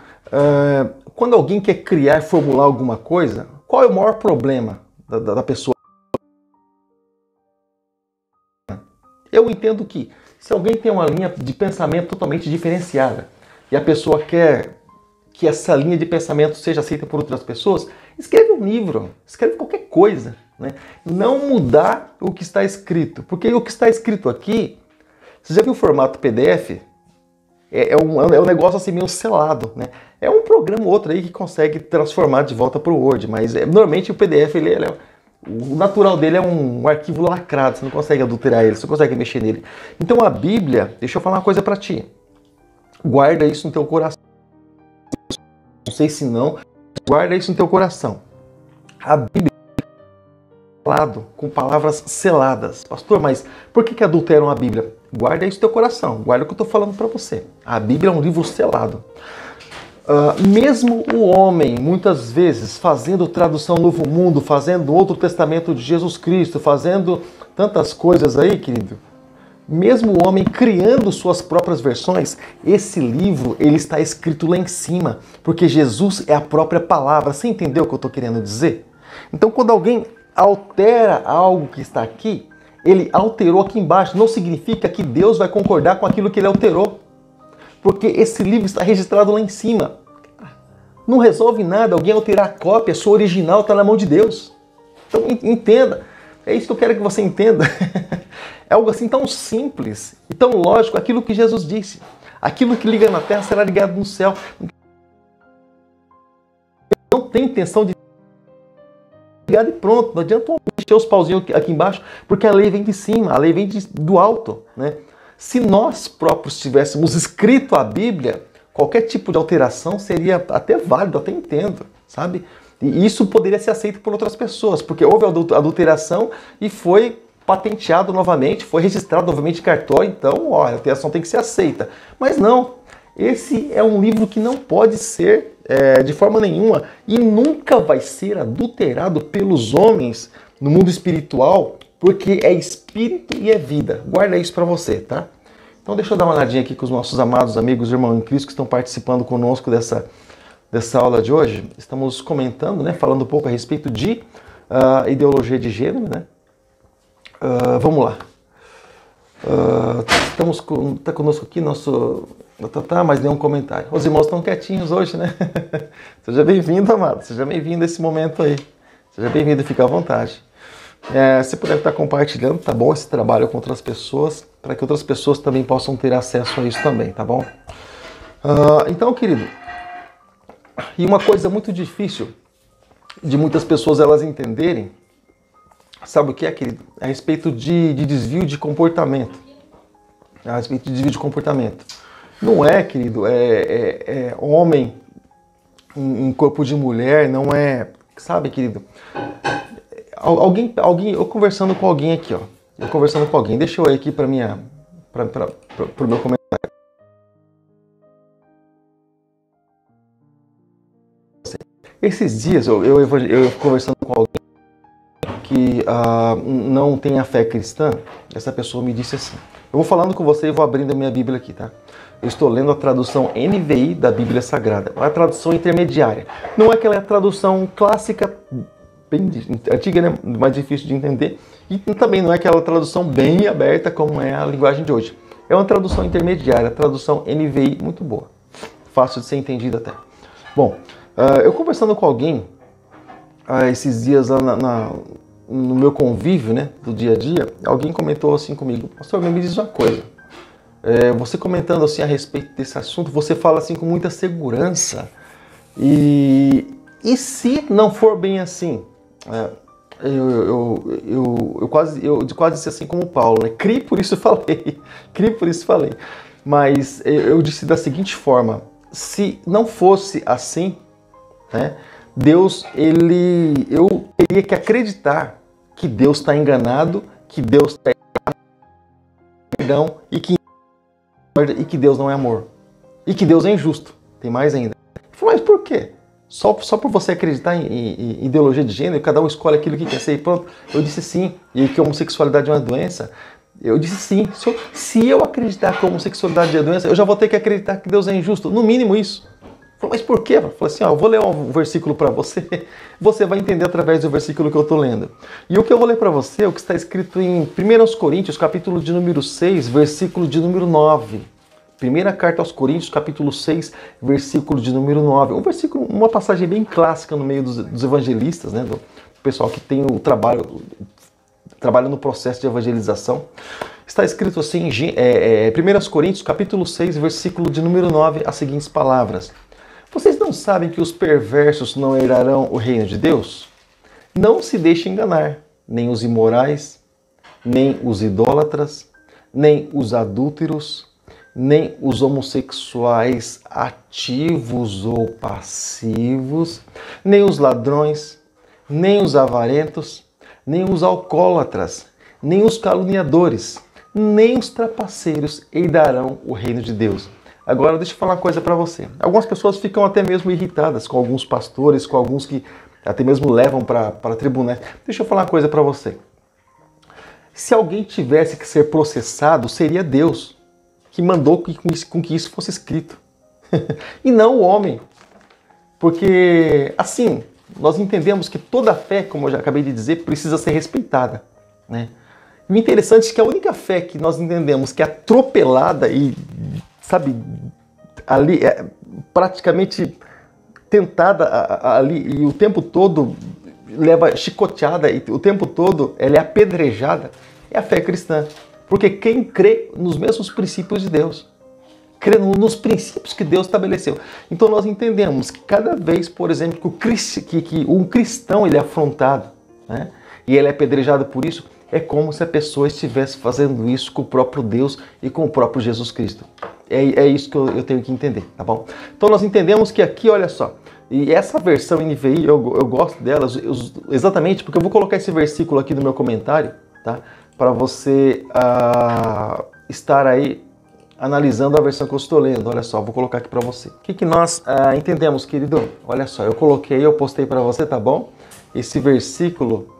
A: quando alguém quer criar, formular alguma coisa, qual é o maior problema da pessoa? Eu entendo que se alguém tem uma linha de pensamento totalmente diferenciada e a pessoa quer que essa linha de pensamento seja aceita por outras pessoas, escreve um livro, escreve qualquer coisa, né? Não mudar o que está escrito, porque o que está escrito aqui, você já viu o formato PDF? É um negócio assim meio selado, né? É um programa ou outro aí que consegue transformar de volta para o Word, mas normalmente o PDF, o natural dele é um arquivo lacrado, você não consegue adulterar ele, você não consegue mexer nele. Então a Bíblia, deixa eu falar uma coisa para ti, guarda isso no teu coração. Não sei se não, guarda isso no teu coração. A Bíblia é falado com palavras seladas. Pastor, mas por que adulteram a Bíblia? Guarda isso no teu coração, guarda o que eu estou falando para você. A Bíblia é um livro selado. Mesmo o homem, muitas vezes, fazendo tradução Novo Mundo, fazendo outro testamento de Jesus Cristo, fazendo tantas coisas aí, querido, mesmo o homem criando suas próprias versões, esse livro ele está escrito lá em cima, porque Jesus é a própria palavra. Você entendeu o que eu estou querendo dizer? Então, quando alguém altera algo que está aqui, ele alterou aqui embaixo. Não significa que Deus vai concordar com aquilo que ele alterou, porque esse livro está registrado lá em cima. Não resolve nada alguém alterar a cópia, a sua original está na mão de Deus. Então, entenda. É isso que eu quero que você entenda. É algo assim tão simples e tão lógico, aquilo que Jesus disse. Aquilo que liga na terra será ligado no céu. Não tem intenção de ligar e pronto. Não adianta encher os pauzinhos aqui embaixo, porque a lei vem de cima, a lei vem do alto, né? Se nós próprios tivéssemos escrito a Bíblia, qualquer tipo de alteração seria até válido, até entendo, sabe? E isso poderia ser aceito por outras pessoas, porque houve adulteração e foi patenteado novamente, foi registrado novamente em cartório, então a alteração tem que ser aceita. Mas não, esse é um livro que não pode ser de forma nenhuma e nunca vai ser adulterado pelos homens no mundo espiritual, porque é espírito e é vida. Guarda isso para você, tá? Então deixa eu dar uma olhadinha aqui com os nossos amados amigos e irmãos em Cristo que estão participando conosco dessa aula de hoje. Estamos comentando, né, falando um pouco a respeito de ideologia de gênero, né? Vamos lá. Está conosco aqui nosso... mas nenhum comentário. Os irmãos estão quietinhos hoje, né? Seja bem-vindo, amado. Seja bem-vindo a esse momento aí. Seja bem-vindo e fique à vontade. Se puder estar compartilhando, tá bom? Esse trabalho com outras pessoas, para que outras pessoas também possam ter acesso a isso também, tá bom? Então, querido, e uma coisa muito difícil de muitas pessoas elas entenderem, sabe o que é, querido? A respeito de desvio de comportamento. A respeito de desvio de comportamento. Não é, querido, é homem em corpo de mulher, não é, sabe, querido? eu conversando com alguém aqui, ó. Eu conversando com alguém. Deixa eu ir aqui para o meu comentário. Esses dias eu conversando com alguém que não tem a fé cristã, essa pessoa me disse assim. Eu vou falando com você e vou abrindo a minha Bíblia aqui, tá? Eu estou lendo a tradução NVI da Bíblia Sagrada, a tradução intermediária. Não é aquela tradução clássica, bem antiga, né? Mais difícil de entender. E também não é aquela tradução bem aberta como é a linguagem de hoje. É uma tradução intermediária, a tradução NVI muito boa. Fácil de ser entendida até. Bom, eu conversando com alguém esses dias lá no meu convívio, né, do dia a dia, alguém comentou assim comigo: pastor, me diz uma coisa. Você comentando assim a respeito desse assunto, você fala assim com muita segurança. E se não for bem assim? Eu quase disse assim como Paulo, né? Criei, por isso falei. Criei, por isso falei. Mas eu disse da seguinte forma: se não fosse assim, né, Deus, eu teria que acreditar que Deus está enganado, que Deus está perdão e que Deus não é amor. E que Deus é injusto. Tem mais ainda. Mas por quê? Só por você acreditar em ideologia de gênero, cada um escolhe aquilo que quer ser e pronto. Eu disse sim. E que a homossexualidade é uma doença. Eu disse sim. Se eu acreditar que a homossexualidade é doença, eu já vou ter que acreditar que Deus é injusto. No mínimo isso. Mas por quê? Eu falei assim, eu vou ler um versículo para você. Você vai entender através do versículo que eu estou lendo. E o que eu vou ler para você é o que está escrito em 1 Coríntios, capítulo de número 6, versículo de número 9. Primeira carta aos Coríntios, capítulo 6, versículo de número 9. Um versículo, uma passagem bem clássica no meio dos evangelistas, né, do pessoal que tem o trabalha no processo de evangelização. Está escrito assim em 1 Coríntios, capítulo 6, versículo de número 9, as seguintes palavras: vocês não sabem que os perversos não herdarão o reino de Deus? Não se deixe enganar, nem os imorais, nem os idólatras, nem os adúlteros, nem os homossexuais ativos ou passivos, nem os ladrões, nem os avarentos, nem os alcoólatras, nem os caluniadores, nem os trapaceiros herdarão o reino de Deus. Agora deixa eu falar uma coisa para você. Algumas pessoas ficam até mesmo irritadas com alguns pastores, com alguns que até mesmo levam para tribunais. Deixa eu falar uma coisa para você. Se alguém tivesse que ser processado, seria Deus que mandou com que isso fosse escrito. E não o homem. Porque, assim, nós entendemos que toda fé, como eu já acabei de dizer, precisa ser respeitada, né? E o interessante é que a única fé que nós entendemos que é atropelada e, sabe, ali é praticamente tentada ali e o tempo todo leva chicoteada e o tempo todo ela é apedrejada, é a fé cristã. Porque quem crê nos mesmos princípios de Deus, crê nos princípios que Deus estabeleceu. Então nós entendemos que cada vez, por exemplo, que um cristão ele é afrontado, né, e ele é apedrejado por isso, é como se a pessoa estivesse fazendo isso com o próprio Deus e com o próprio Jesus Cristo. É isso que eu tenho que entender, tá bom? Então nós entendemos que aqui, olha só, e essa versão NVI, eu gosto delas exatamente porque eu vou colocar esse versículo aqui no meu comentário, tá? Para você estar aí analisando a versão que eu estou lendo. Olha só, vou colocar aqui para você. O que nós entendemos, querido? Olha só, eu postei para você, tá bom? Esse versículo,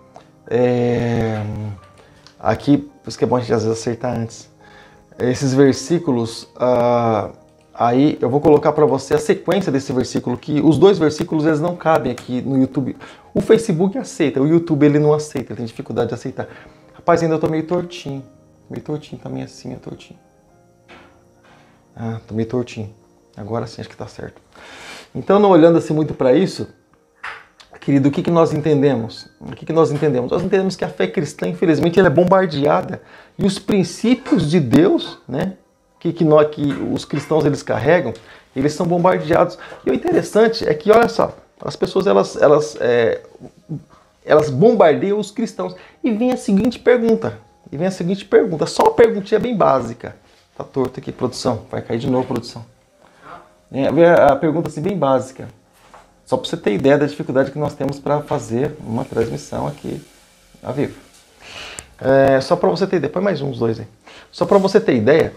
A: aqui, por isso que é bom a gente às vezes acertar antes. Esses versículos, aí eu vou colocar para você a sequência desse versículo, que os dois versículos eles não cabem aqui no YouTube. O Facebook aceita, o YouTube ele não aceita, ele tem dificuldade de aceitar. Rapaz, ainda tô meio tortinho também assim, tortinho. Tô meio tortinho. Agora sim, acho que tá certo. Então, não olhando assim muito para isso, querido, o que nós entendemos? Nós entendemos que a fé cristã, infelizmente, ela é bombardeada e os princípios de Deus, né, que os cristãos eles carregam, eles são bombardeados. E o interessante é que, olha só, as pessoas elas bombardeiam os cristãos. E vem a seguinte pergunta, só uma perguntinha bem básica. Tá torto aqui, produção, vai cair de novo, produção. A pergunta assim, bem básica, só para você ter ideia da dificuldade que nós temos para fazer uma transmissão aqui A Vivo. Só para você ter ideia, põe mais uns dois aí. Só para você ter ideia,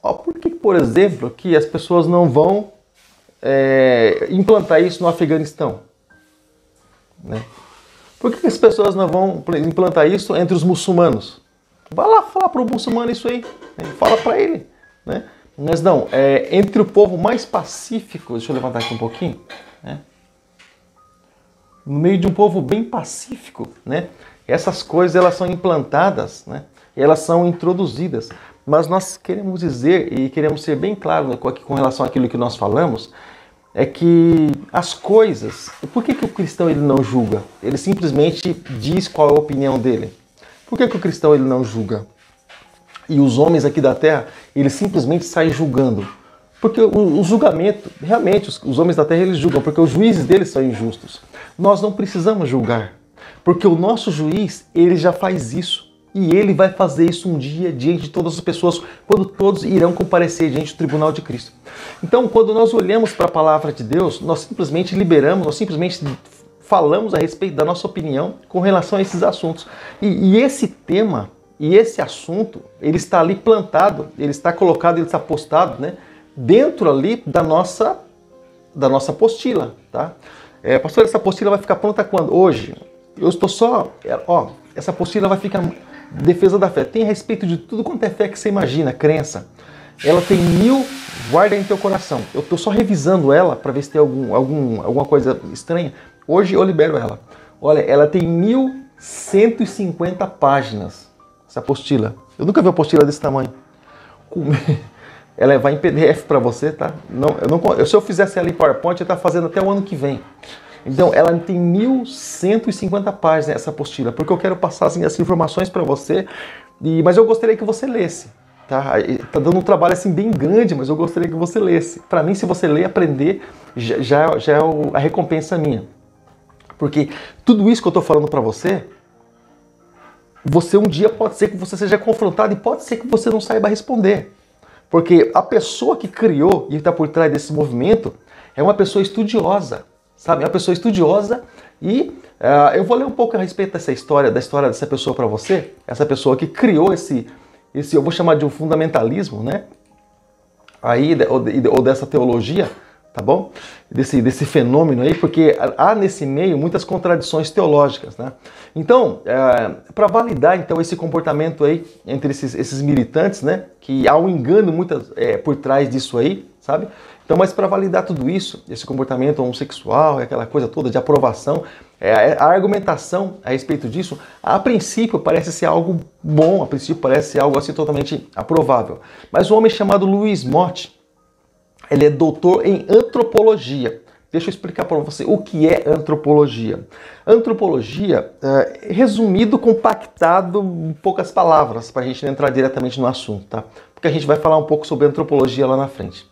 A: por que, por exemplo, que as pessoas não vão implantar isso no Afeganistão? Né? Por que as pessoas não vão implantar isso entre os muçulmanos? Vai lá falar para o muçulmano isso aí, né? Fala para ele. Né? Mas não, entre o povo mais pacífico, deixa eu levantar aqui um pouquinho, né? No meio de um povo bem pacífico, né? Essas coisas elas são implantadas, né? Elas são introduzidas. Mas nós queremos dizer e queremos ser bem claros com relação àquilo que nós falamos, é que as coisas... Por que o cristão ele não julga? Ele simplesmente diz qual é a opinião dele. Por que o cristão ele não julga? E os homens aqui da terra, eles simplesmente saem julgando. Porque o julgamento, realmente, os homens da terra eles julgam, porque os juízes deles são injustos. Nós não precisamos julgar, porque o nosso juiz, ele já faz isso. E ele vai fazer isso um dia diante de todas as pessoas, quando todos irão comparecer diante do tribunal de Cristo. Então, quando nós olhamos para a palavra de Deus, nós simplesmente liberamos, nós simplesmente falamos a respeito da nossa opinião com relação a esses assuntos. E esse tema, e esse assunto, ele está ali plantado, ele está colocado, ele está postado, né, dentro ali da nossa apostila, tá? Pastor, essa apostila vai ficar pronta quando? Hoje. Eu estou só... essa apostila vai ficar... Defesa da fé. Tem a respeito de tudo quanto é fé que você imagina, crença. Ela tem 1000, guarda em teu coração. Eu estou só revisando ela para ver se tem alguma coisa estranha. Hoje eu libero ela. Olha, ela tem 1150 páginas, essa apostila. Eu nunca vi uma apostila desse tamanho. Ela vai em PDF para você, tá? Se eu fizesse ela em PowerPoint, eu estava fazendo até o ano que vem. Então, ela tem 1150 páginas, essa apostila, porque eu quero passar assim, as informações para você, mas eu gostaria que você lesse. Tá dando um trabalho assim, bem grande, mas eu gostaria que você lesse. Para mim, se você ler, aprender, já é a recompensa minha. Porque tudo isso que eu estou falando para você, um dia pode ser que você seja confrontado e pode ser que você não saiba responder. Porque a pessoa que criou e está por trás desse movimento é uma pessoa estudiosa. Sabe, é uma pessoa estudiosa e eu vou ler um pouco a respeito da história dessa pessoa para você, essa pessoa que criou esse eu vou chamar de um fundamentalismo, né? Aí, ou dessa teologia, tá bom? Desse fenômeno aí, porque há nesse meio muitas contradições teológicas, né? Então, para validar então esse comportamento aí entre esses militantes, né? Que há um engano por trás disso aí, sabe? Então, mas para validar tudo isso, esse comportamento homossexual, aquela coisa toda de aprovação, a argumentação a respeito disso, a princípio parece ser algo bom, a princípio parece ser algo assim totalmente aprovável. Mas um homem chamado Louis Mott, ele é doutor em antropologia. Deixa eu explicar para você o que é antropologia. Antropologia, resumido, compactado em poucas palavras, para a gente não entrar diretamente no assunto, tá? Porque a gente vai falar um pouco sobre antropologia lá na frente.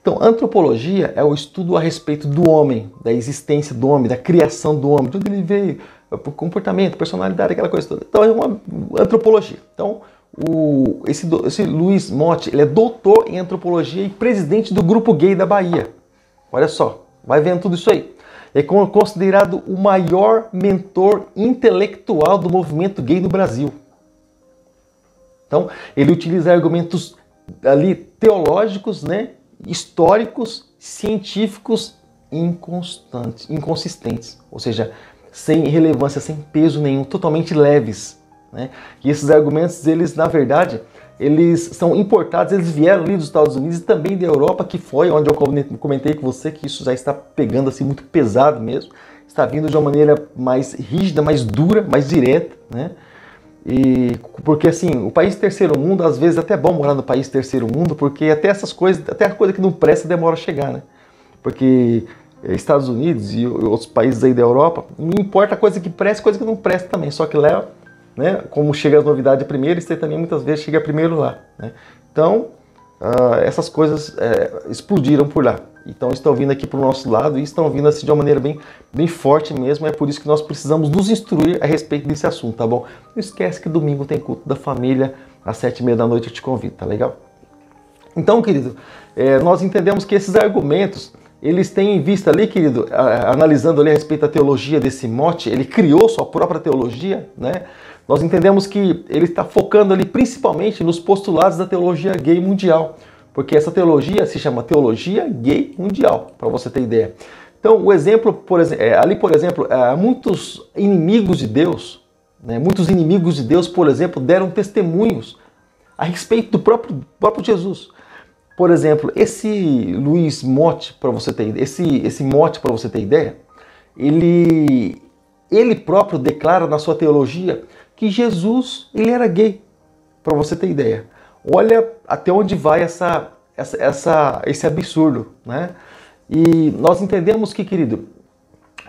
A: Então, antropologia é o estudo a respeito do homem, da existência do homem, da criação do homem, de onde ele veio, comportamento, personalidade, aquela coisa toda. Então, é uma antropologia. Então, esse Louis Mott, ele é doutor em antropologia e presidente do Grupo Gay da Bahia. Olha só, vai vendo tudo isso aí. É considerado o maior mentor intelectual do movimento gay no Brasil. Então, ele utiliza argumentos ali teológicos, né? Históricos, científicos inconsistentes, ou seja, sem relevância, sem peso nenhum, totalmente leves, né? E esses argumentos, eles na verdade, eles são importados, eles vieram ali dos Estados Unidos e também da Europa, que foi onde eu comentei com você que isso já está pegando assim muito pesado mesmo, está vindo de uma maneira mais rígida, mais dura, mais direta, né? E porque assim, o país terceiro mundo, às vezes é até bom morar no país terceiro mundo, porque até essas coisas, até a coisa que não presta demora a chegar, né? Porque Estados Unidos e outros países aí da Europa, não importa a coisa que presta, coisa que não presta também, só que lá, né, como chega as novidades primeiro, isso aí também muitas vezes chega primeiro lá, né? Então, essas coisas explodiram por lá. Então estão vindo aqui para o nosso lado e estão vindo assim de uma maneira bem forte mesmo. É por isso que nós precisamos nos instruir a respeito desse assunto, tá bom? Não esquece que domingo tem culto da família, às 7h30 da noite eu te convido, tá legal? Então, querido, nós entendemos que esses argumentos, eles têm em vista ali, querido, analisando ali a respeito da teologia desse mote, ele criou sua própria teologia, né? Nós entendemos que ele está focando ali principalmente nos postulados da teologia gay mundial, porque essa teologia se chama teologia gay mundial, para você ter ideia. Então, o exemplo, ali, por exemplo, muitos inimigos de Deus, né? Muitos inimigos de Deus, por exemplo, deram testemunhos a respeito do próprio Jesus. Por exemplo, esse Luiz Mote, para você ter esse Mote, para você ter ideia, ele próprio declara na sua teologia que Jesus ele era gay, para você ter ideia. Olha até onde vai esse absurdo, né? E nós entendemos que, querido,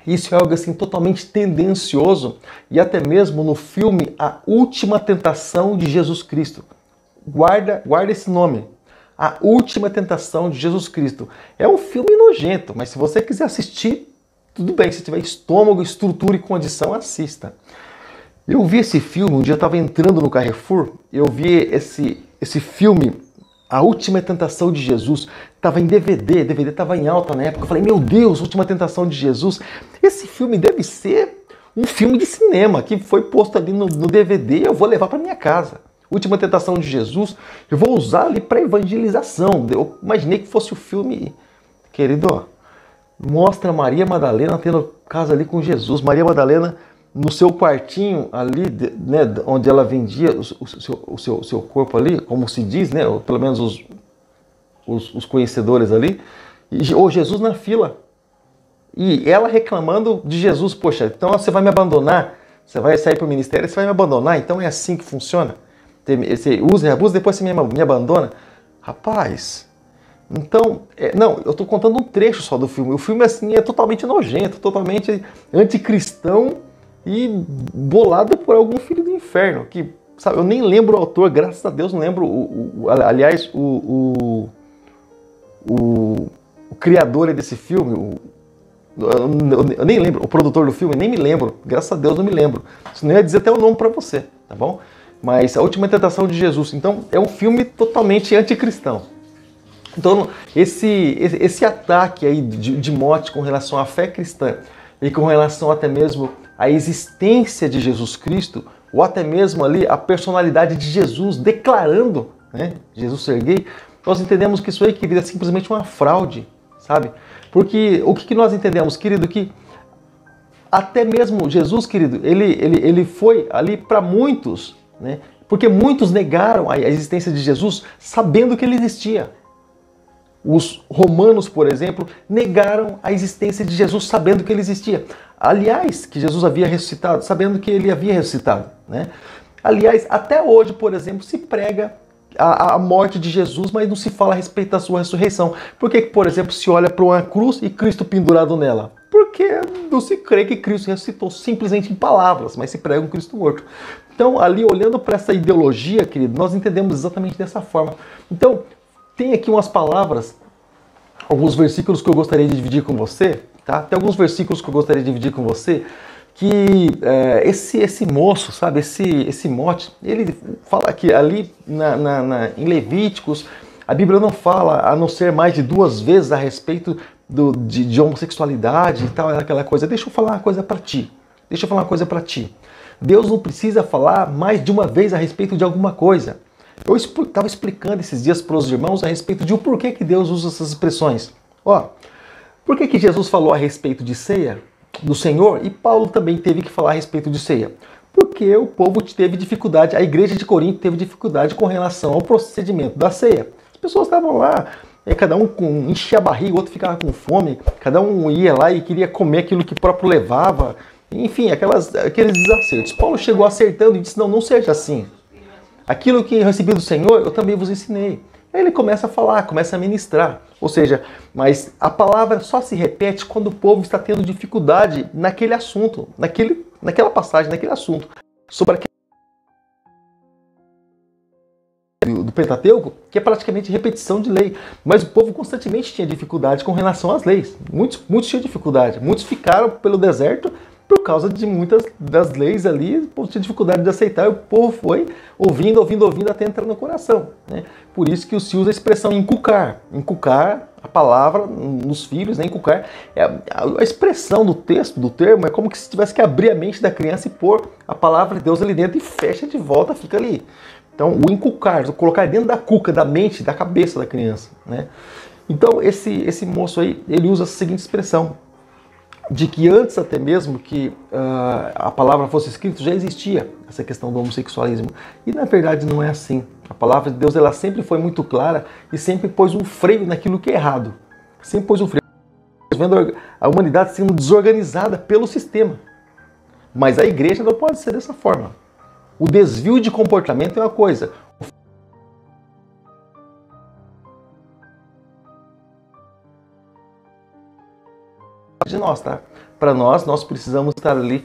A: isso é algo assim totalmente tendencioso e até mesmo no filme A Última Tentação de Jesus Cristo. Guarda esse nome. A Última Tentação de Jesus Cristo. É um filme nojento, mas se você quiser assistir, tudo bem. Se tiver estômago, estrutura e condição, assista. Eu vi esse filme, um dia eu estava entrando no Carrefour, eu vi esse filme, A Última Tentação de Jesus, estava em DVD estava em alta na época. Eu falei, meu Deus, Última Tentação de Jesus. Esse filme deve ser um filme de cinema que foi posto ali no DVD, eu vou levar para minha casa. Última Tentação de Jesus, eu vou usar ali para evangelização. Eu imaginei que fosse o filme, querido, mostra Maria Madalena tendo casa ali com Jesus. Maria Madalena no seu quartinho ali, né, onde ela vendia o seu corpo ali, como se diz, né, ou pelo menos os conhecedores ali, ou Jesus na fila. E ela reclamando de Jesus, poxa, então você vai me abandonar? Você vai sair para o ministério, você vai me abandonar? Então é assim que funciona? Você usa e abusa, depois você me abandona? Rapaz, então, não, eu estou contando um trecho só do filme. O filme assim é totalmente nojento, totalmente anticristão e bolado por algum filho do inferno. Que, sabe, eu nem lembro o autor, graças a Deus não lembro, aliás, o criador desse filme, eu nem lembro, o produtor do filme, nem me lembro, graças a Deus não me lembro. Senão eu ia dizer até o nome para você, tá bom? Mas A Última Tentação de Jesus, então é um filme totalmente anticristão. Então esse ataque aí de Mote com relação à fé cristã e com relação até mesmo à existência de Jesus Cristo, ou até mesmo ali a personalidade de Jesus declarando, né, Jesus ser gay, nós entendemos que isso aí, querido, é simplesmente uma fraude, sabe? Porque o que nós entendemos, querido, que até mesmo Jesus, querido, ele foi ali para muitos, né? Porque muitos negaram a existência de Jesus sabendo que ele existia. Os romanos, por exemplo, negaram a existência de Jesus sabendo que ele existia. Aliás, que Jesus havia ressuscitado, sabendo que ele havia ressuscitado, né? Aliás, até hoje, por exemplo, se prega a morte de Jesus, mas não se fala a respeito da sua ressurreição. Por que, por exemplo, se olha para uma cruz e Cristo pendurado nela? Porque não se crê que Cristo ressuscitou simplesmente em palavras, mas se prega um Cristo morto. Então, ali, olhando para essa ideologia, querido, nós entendemos exatamente dessa forma. Então, tem aqui umas palavras, alguns versículos que eu gostaria de dividir com você, tá? Tem alguns versículos que eu gostaria de dividir com você, que esse moço, sabe, esse Mote, ele fala que ali em Levíticos, a Bíblia não fala, a não ser mais de 2 vezes a respeito de homossexualidade e tal, aquela coisa. Deixa eu falar uma coisa para ti. Deus não precisa falar mais de uma vez a respeito de alguma coisa. Eu estava explicando esses dias para os irmãos a respeito de o porquê que Deus usa essas expressões. Ó, por que Jesus falou a respeito de ceia do Senhor e Paulo também teve que falar a respeito de ceia? Porque o povo teve dificuldade, a igreja de Corinto teve dificuldade com relação ao procedimento da ceia. As pessoas estavam lá, cada um enchia a barriga, o outro ficava com fome, cada um ia lá e queria comer aquilo que o próprio levava, enfim, aqueles desacertos. Paulo chegou acertando e disse, não seja assim. Aquilo que eu recebi do Senhor, eu também vos ensinei. Aí ele começa a falar, começa a ministrar. Ou seja, mas a palavra só se repete quando o povo está tendo dificuldade naquele assunto, naquela passagem, naquele assunto. Sobre aquele do Pentateuco, que é praticamente repetição de lei. Mas o povo constantemente tinha dificuldade com relação às leis. Muitos tinham dificuldade. Muitos ficaram pelo deserto por causa de muitas das leis ali, o povo tinha dificuldade de aceitar, e o povo foi ouvindo até entrar no coração, né? Por isso que se usa a expressão inculcar. Inculcar a palavra nos filhos, né? Inculcar é a expressão do texto, do termo, é como se tivesse que abrir a mente da criança e pôr a palavra de Deus ali dentro e fecha de volta, fica ali. Então, o inculcar, o colocar dentro da cuca, da mente, da cabeça da criança, né? Então, esse moço aí, ele usa a seguinte expressão, de que antes até mesmo que a palavra fosse escrita, já existia essa questão do homossexualismo. E na verdade não é assim. A palavra de Deus ela sempre foi muito clara e sempre pôs um freio naquilo que é errado. Sempre pôs um freio. Vendo a humanidade sendo desorganizada pelo sistema. Mas a igreja não pode ser dessa forma. O desvio de comportamento é uma coisa. De nós, tá? Para nós precisamos estar ali.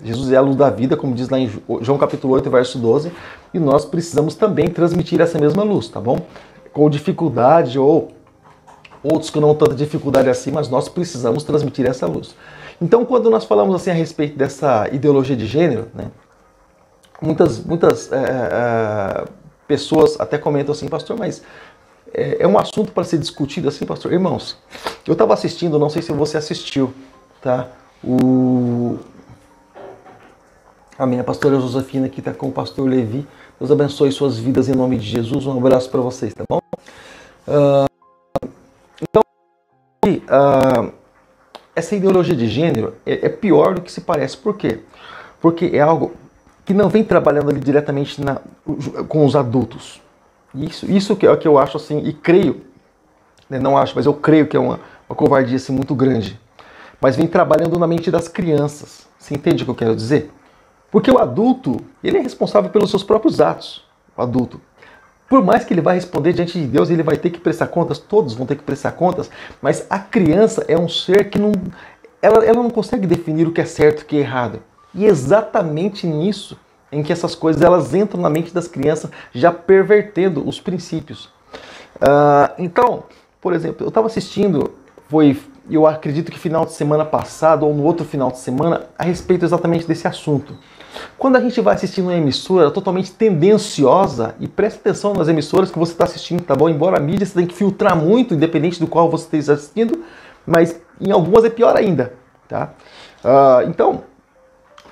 A: Jesus é a luz da vida, como diz lá em João capítulo 8, verso 12, e nós precisamos também transmitir essa mesma luz, tá bom? Com dificuldade ou outros que não tanta dificuldade assim, mas nós precisamos transmitir essa luz. Então, quando nós falamos assim a respeito dessa ideologia de gênero, né, muitas pessoas até comentam assim, pastor, mas é um assunto para ser discutido assim, pastor? Irmãos, eu estava assistindo, não sei se você assistiu, tá? A minha pastora Josefina aqui está com o pastor Levi. Deus abençoe suas vidas em nome de Jesus. Um abraço para vocês, tá bom? Essa ideologia de gênero é pior do que se parece. Por quê? Porque é algo que não vem trabalhando ali diretamente com os adultos. Isso que é o que eu acho assim, e creio, né, não acho, mas eu creio que é uma covardia assim, muito grande. Mas vem trabalhando na mente das crianças. Você entende o que eu quero dizer? Porque o adulto, ele é responsável pelos seus próprios atos. O adulto. Por mais que ele vai responder diante de Deus, ele vai ter que prestar contas, todos vão ter que prestar contas, mas a criança é um ser que ela não consegue definir o que é certo e o que é errado. E é exatamente nisso em que essas coisas elas entram na mente das crianças, já pervertendo os princípios. Então, por exemplo, eu estava assistindo, eu acredito que final de semana passado ou no outro final de semana, a respeito exatamente desse assunto. Quando a gente vai assistindo uma emissora totalmente tendenciosa, e preste atenção nas emissoras que você está assistindo, tá bom? Embora a mídia você tem que filtrar muito, independente do qual você esteja assistindo, mas em algumas é pior ainda, tá? Então,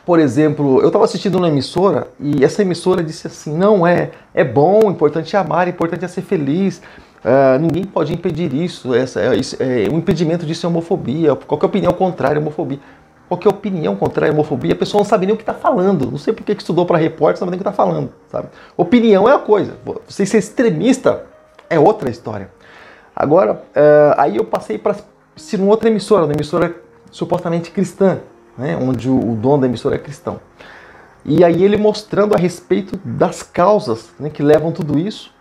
A: por exemplo, eu estava assistindo uma emissora e essa emissora disse assim, não, é bom, o importante é amar, o importante é ser feliz, ninguém pode impedir isso, um impedimento disso é homofobia, qualquer opinião contrária é homofobia. Qualquer opinião contrária à homofobia, a pessoa não sabe nem o que está falando. Não sei por que estudou para repórter, não sabe nem o que está falando, sabe? Opinião é uma coisa, você ser extremista é outra história. Agora, aí eu passei para assistir uma outra emissora, uma emissora supostamente cristã, né? Onde o dono da emissora é cristão. E aí ele mostrando a respeito das causas, né, que levam tudo isso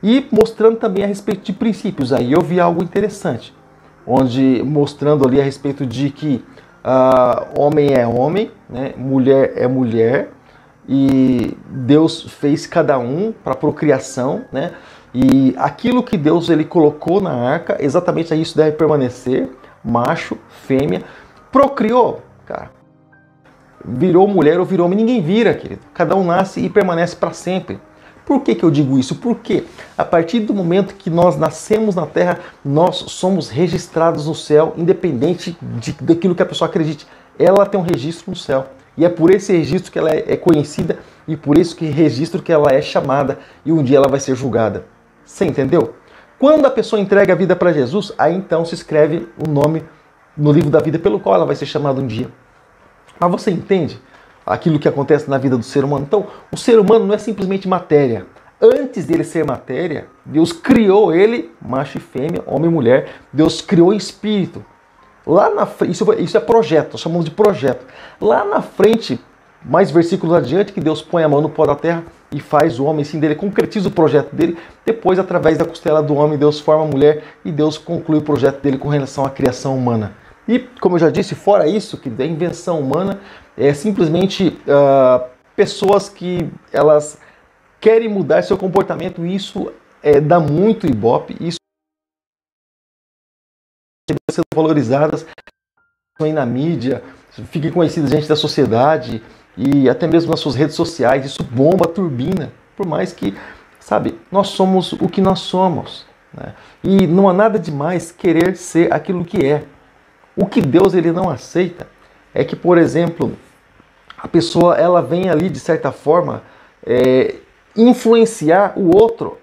A: e mostrando também a respeito de princípios. Aí eu vi algo interessante, onde mostrando ali a respeito de que homem é homem, né? Mulher é mulher, e Deus fez cada um para procriação, né? E aquilo que Deus ele colocou na arca, exatamente isso deve permanecer, macho, fêmea, procriou, cara, virou mulher ou virou homem, ninguém vira, querido, cada um nasce e permanece para sempre. Por que eu digo isso? Porque a partir do momento que nós nascemos na Terra, nós somos registrados no céu, independente daquilo que a pessoa acredite. Ela tem um registro no céu. E é por esse registro que ela é conhecida e por esse registro que ela é chamada e um dia ela vai ser julgada. Você entendeu? Quando a pessoa entrega a vida para Jesus, aí então se escreve o nome no livro da vida pelo qual ela vai ser chamada um dia. Mas você entende aquilo que acontece na vida do ser humano? Então, o ser humano não é simplesmente matéria. Antes dele ser matéria, Deus criou ele, macho e fêmea, homem e mulher. Deus criou em espírito. Lá na frente, isso é projeto, nós chamamos de projeto. Lá na frente, mais versículos adiante, que Deus põe a mão no pó da terra e faz o homem, sim, dele, concretiza o projeto dele. Depois, através da costela do homem, Deus forma a mulher e Deus conclui o projeto dele com relação à criação humana. E, como eu já disse, fora isso, que a invenção humana é simplesmente pessoas que elas querem mudar seu comportamento, e isso dá muito ibope, isso sendo valorizadas aí na mídia, fiquem conhecidas diante da sociedade e até mesmo nas suas redes sociais. Isso bomba, turbina, por mais que, sabe, nós somos o que nós somos, né? E não há nada demais querer ser aquilo que é. O que Deus ele não aceita é que, por exemplo, a pessoa ela vem ali de certa forma influenciar o outro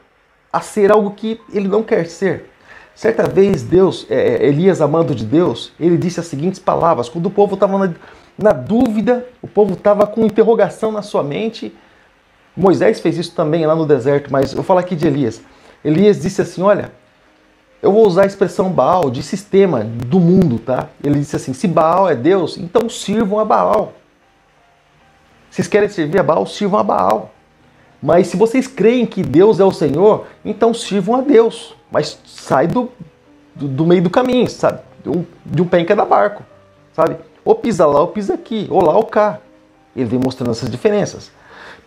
A: a ser algo que ele não quer ser. Certa vez Deus, Elias, amado de Deus, ele disse as seguintes palavras, quando o povo estava na dúvida, o povo estava com interrogação na sua mente. Moisés fez isso também lá no deserto, mas eu falo aqui de Elias. Elias disse assim, olha, eu vou usar a expressão Baal de sistema do mundo, tá? Ele disse assim, se Baal é Deus, então sirvam a Baal. Vocês querem servir a Baal, sirvam a Baal. Mas se vocês creem que Deus é o Senhor, então sirvam a Deus. Mas sai do meio do caminho, sabe? De um pé em cada barco, sabe? Ou pisa lá ou pisa aqui, ou lá ou cá. Ele vem mostrando essas diferenças.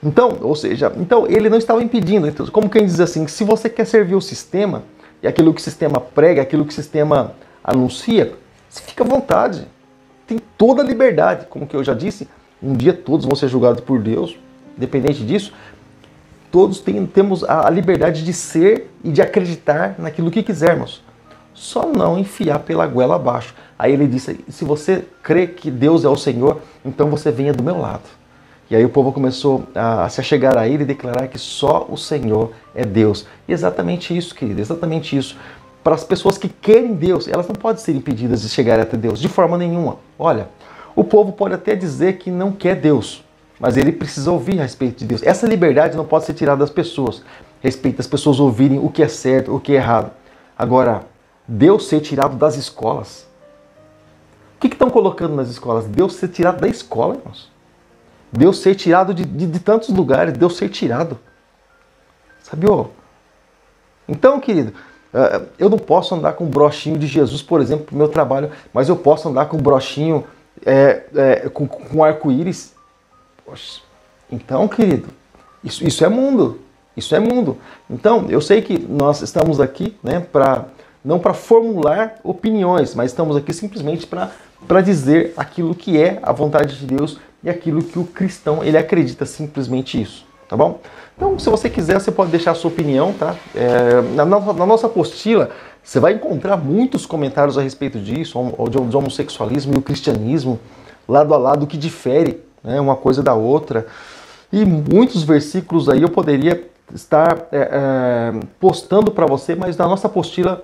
A: Então, ou seja, então ele não estava impedindo. Então, como quem diz assim, se você quer servir o sistema, e aquilo que o sistema prega, aquilo que o sistema anuncia, você fica à vontade. Tem toda a liberdade. Como que eu já disse, um dia todos vão ser julgados por Deus, independente disso. Todos temos a liberdade de ser e de acreditar naquilo que quisermos. Só não enfiar pela goela abaixo. Aí ele disse, se você crê que Deus é o Senhor, então você venha do meu lado. E aí o povo começou a se achegar a ele e declarar que só o Senhor é Deus. E exatamente isso, querido, exatamente isso. Para as pessoas que querem Deus, elas não podem ser impedidas de chegar até Deus, de forma nenhuma. Olha, o povo pode até dizer que não quer Deus, mas ele precisa ouvir a respeito de Deus. Essa liberdade não pode ser tirada das pessoas. Respeito as pessoas ouvirem o que é certo, o que é errado. Agora, Deus ser tirado das escolas. O que estão colocando nas escolas? Deus ser tirado da escola, irmãos. Deus ser tirado de tantos lugares. Deus ser tirado. Sabe, ó? Então, querido, eu não posso andar com um brochinho de Jesus, por exemplo, para o meu trabalho, mas eu posso andar com um brochinho com arco-íris. Poxa, então, querido, isso é mundo, isso é mundo. Então, eu sei que nós estamos aqui, né, não para formular opiniões, mas estamos aqui simplesmente para dizer aquilo que é a vontade de Deus e aquilo que o cristão, ele acredita, simplesmente isso, tá bom? Então, se você quiser, você pode deixar a sua opinião, tá? Na nossa apostila, você vai encontrar muitos comentários a respeito disso, do homossexualismo e o cristianismo, lado a lado, que difere, né, uma coisa da outra. E muitos versículos aí eu poderia estar postando para você, mas na nossa apostila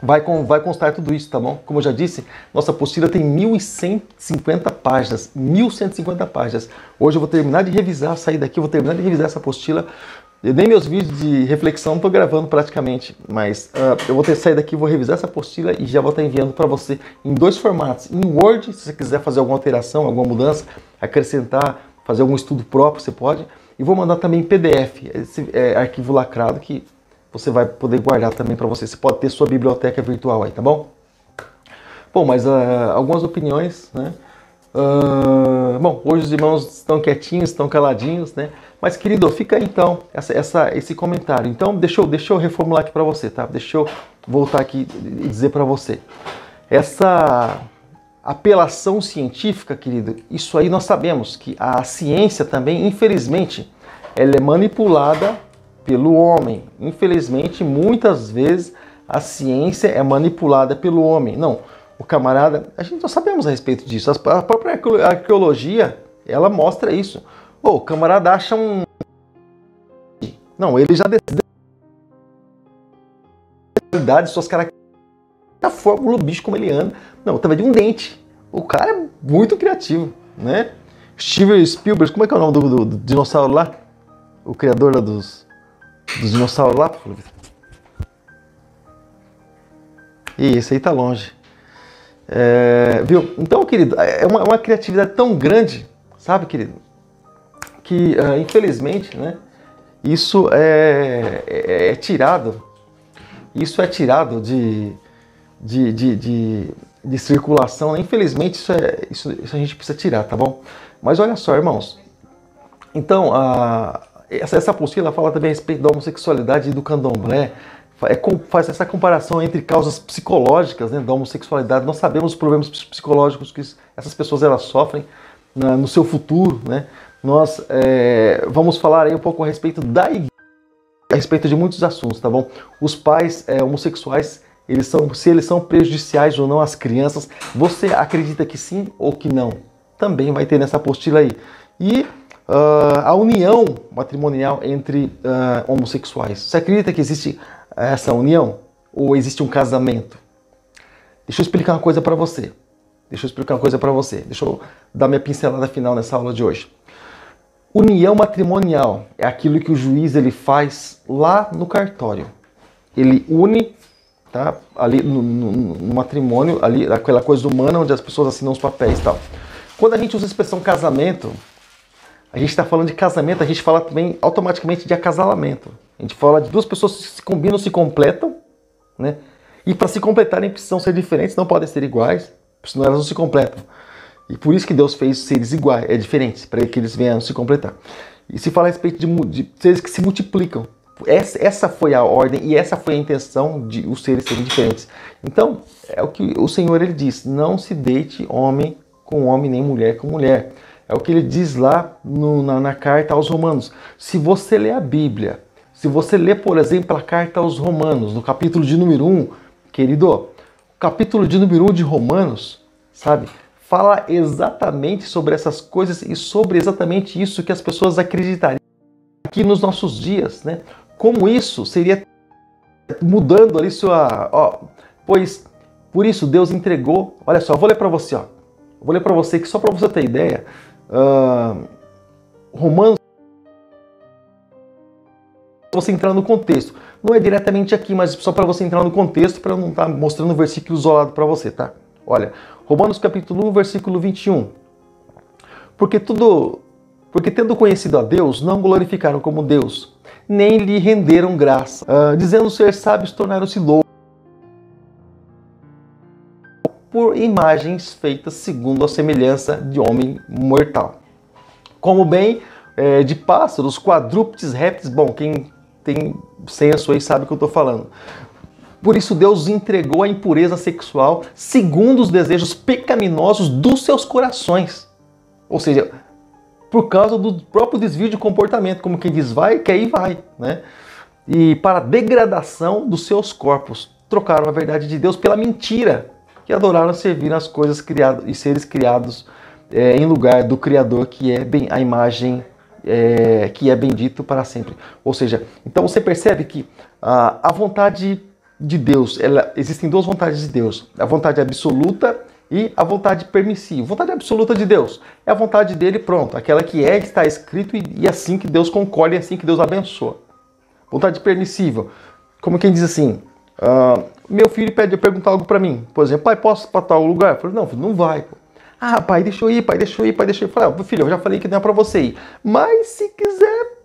A: vai constar tudo isso, tá bom? Como eu já disse, nossa apostila tem 1.150 páginas. 1.150 páginas. Hoje eu vou terminar de revisar, sair daqui, eu vou terminar de revisar essa apostila. Nem meus vídeos de reflexão estou gravando praticamente, mas eu vou sair daqui, vou revisar essa apostila e já vou estar enviando para você em 2 formatos. Em Word, se você quiser fazer alguma alteração, alguma mudança, acrescentar, fazer algum estudo próprio, você pode. E vou mandar também em PDF, esse arquivo lacrado que você vai poder guardar também para você. Você pode ter sua biblioteca virtual aí, tá bom? Bom, mas algumas opiniões, né? Bom, hoje os irmãos estão quietinhos, estão caladinhos, né? Mas, querido, fica aí, então esse comentário. Então, deixa eu reformular aqui para você, tá? Deixa eu voltar aqui e dizer para você. Essa apelação científica, querido, isso aí nós sabemos que a ciência também, infelizmente, ela é manipulada pelo homem. Infelizmente, muitas vezes a ciência é manipulada pelo homem. Não, o camarada, a gente não sabemos a respeito disso. A própria arqueologia, ela mostra isso. O camarada acha um... Não, ele já decidiu suas características, a fórmula do bicho como ele anda. Não, através de um dente. O cara é muito criativo, né? Steven Spielberg, como é que é o nome do dinossauro lá? O criador lá dos dinossauros lá? E esse aí tá longe. Viu? Então, querido, é uma criatividade tão grande, sabe, querido? Que, infelizmente, né, isso é tirado. Isso é tirado de circulação. Infelizmente, isso a gente precisa tirar, tá bom? Mas olha só, irmãos. Então, essa apostila fala também a respeito da homossexualidade e do candomblé. faz essa comparação entre causas psicológicas, né, da homossexualidade. Nós sabemos os problemas psicológicos que essas pessoas elas sofrem no seu futuro, né? Nós vamos falar aí um pouco a respeito da igreja, a respeito de muitos assuntos, tá bom? Os pais homossexuais, se eles são prejudiciais ou não às crianças, você acredita que sim ou que não? Também vai ter nessa apostila aí. E a união matrimonial entre homossexuais. Você acredita que existe essa união? Ou existe um casamento? Deixa eu explicar uma coisa para você. Deixa eu dar minha pincelada final nessa aula de hoje. União matrimonial é aquilo que o juiz ele faz lá no cartório. Ele une, tá, ali no matrimônio, ali, aquela coisa humana onde as pessoas assinam os papéis e tal. Quando a gente usa a expressão casamento, a gente está falando de casamento, a gente fala também automaticamente de acasalamento. A gente fala de duas pessoas que se combinam, se completam, né? E para se completarem precisam ser diferentes, não podem ser iguais, senão elas não se completam. E por isso que Deus fez seres iguais, diferentes, para que eles venham se completar. E se fala a respeito de seres que se multiplicam. Essa foi a ordem e essa foi a intenção de os seres serem diferentes. Então, é o que o Senhor ele diz, não se deite homem com homem, nem mulher com mulher. É o que ele diz lá na carta aos Romanos. Se você ler a Bíblia, se você ler, por exemplo, a carta aos Romanos, no capítulo de número 1, querido, o capítulo de número 1 de Romanos, sabe, fala exatamente sobre essas coisas e sobre exatamente isso que as pessoas acreditariam aqui nos nossos dias, né? Como isso seria mudando ali pois por isso Deus entregou, olha só, eu vou ler para você, ó. Vou ler para você que só para você ter ideia, Romanos, você entrar no contexto. Não é diretamente aqui, mas só para você entrar no contexto, para eu não estar mostrando o versículo isolado para você, tá? Olha, Romanos capítulo 1, versículo 21. Porque tendo conhecido a Deus, não glorificaram como Deus, nem lhe renderam graça. Dizendo ser sábios, tornaram-se loucos por imagens feitas segundo a semelhança de homem mortal. Como bem de pássaros, quadrúpedes, répteis, bom, quem tem senso aí sabe o que eu estou falando. Por isso Deus entregou a impureza sexual segundo os desejos pecaminosos dos seus corações. Ou seja, por causa do próprio desvio de comportamento, como quem diz vai, quer ir, vai, né? E para a degradação dos seus corpos, trocaram a verdade de Deus pela mentira, que adoraram servir as coisas criadas e seres criados em lugar do Criador, que é a imagem que é bendito para sempre. Ou seja, então você percebe que a vontade de Deus, existem duas vontades de Deus, a vontade absoluta e a vontade permissiva. A vontade absoluta de Deus é a vontade dele, pronto, aquela que está escrito e assim que Deus concorda e assim que Deus abençoa. Vontade permissiva, como quem diz assim, meu filho pede perguntar algo para mim, por exemplo, pai, posso ir para tal lugar? Eu falei, não, filho, não vai, pô. Ah, pai, deixa eu ir, pai, deixa eu ir. Eu falei, filho, eu já falei que não é para você ir, mas se quiser,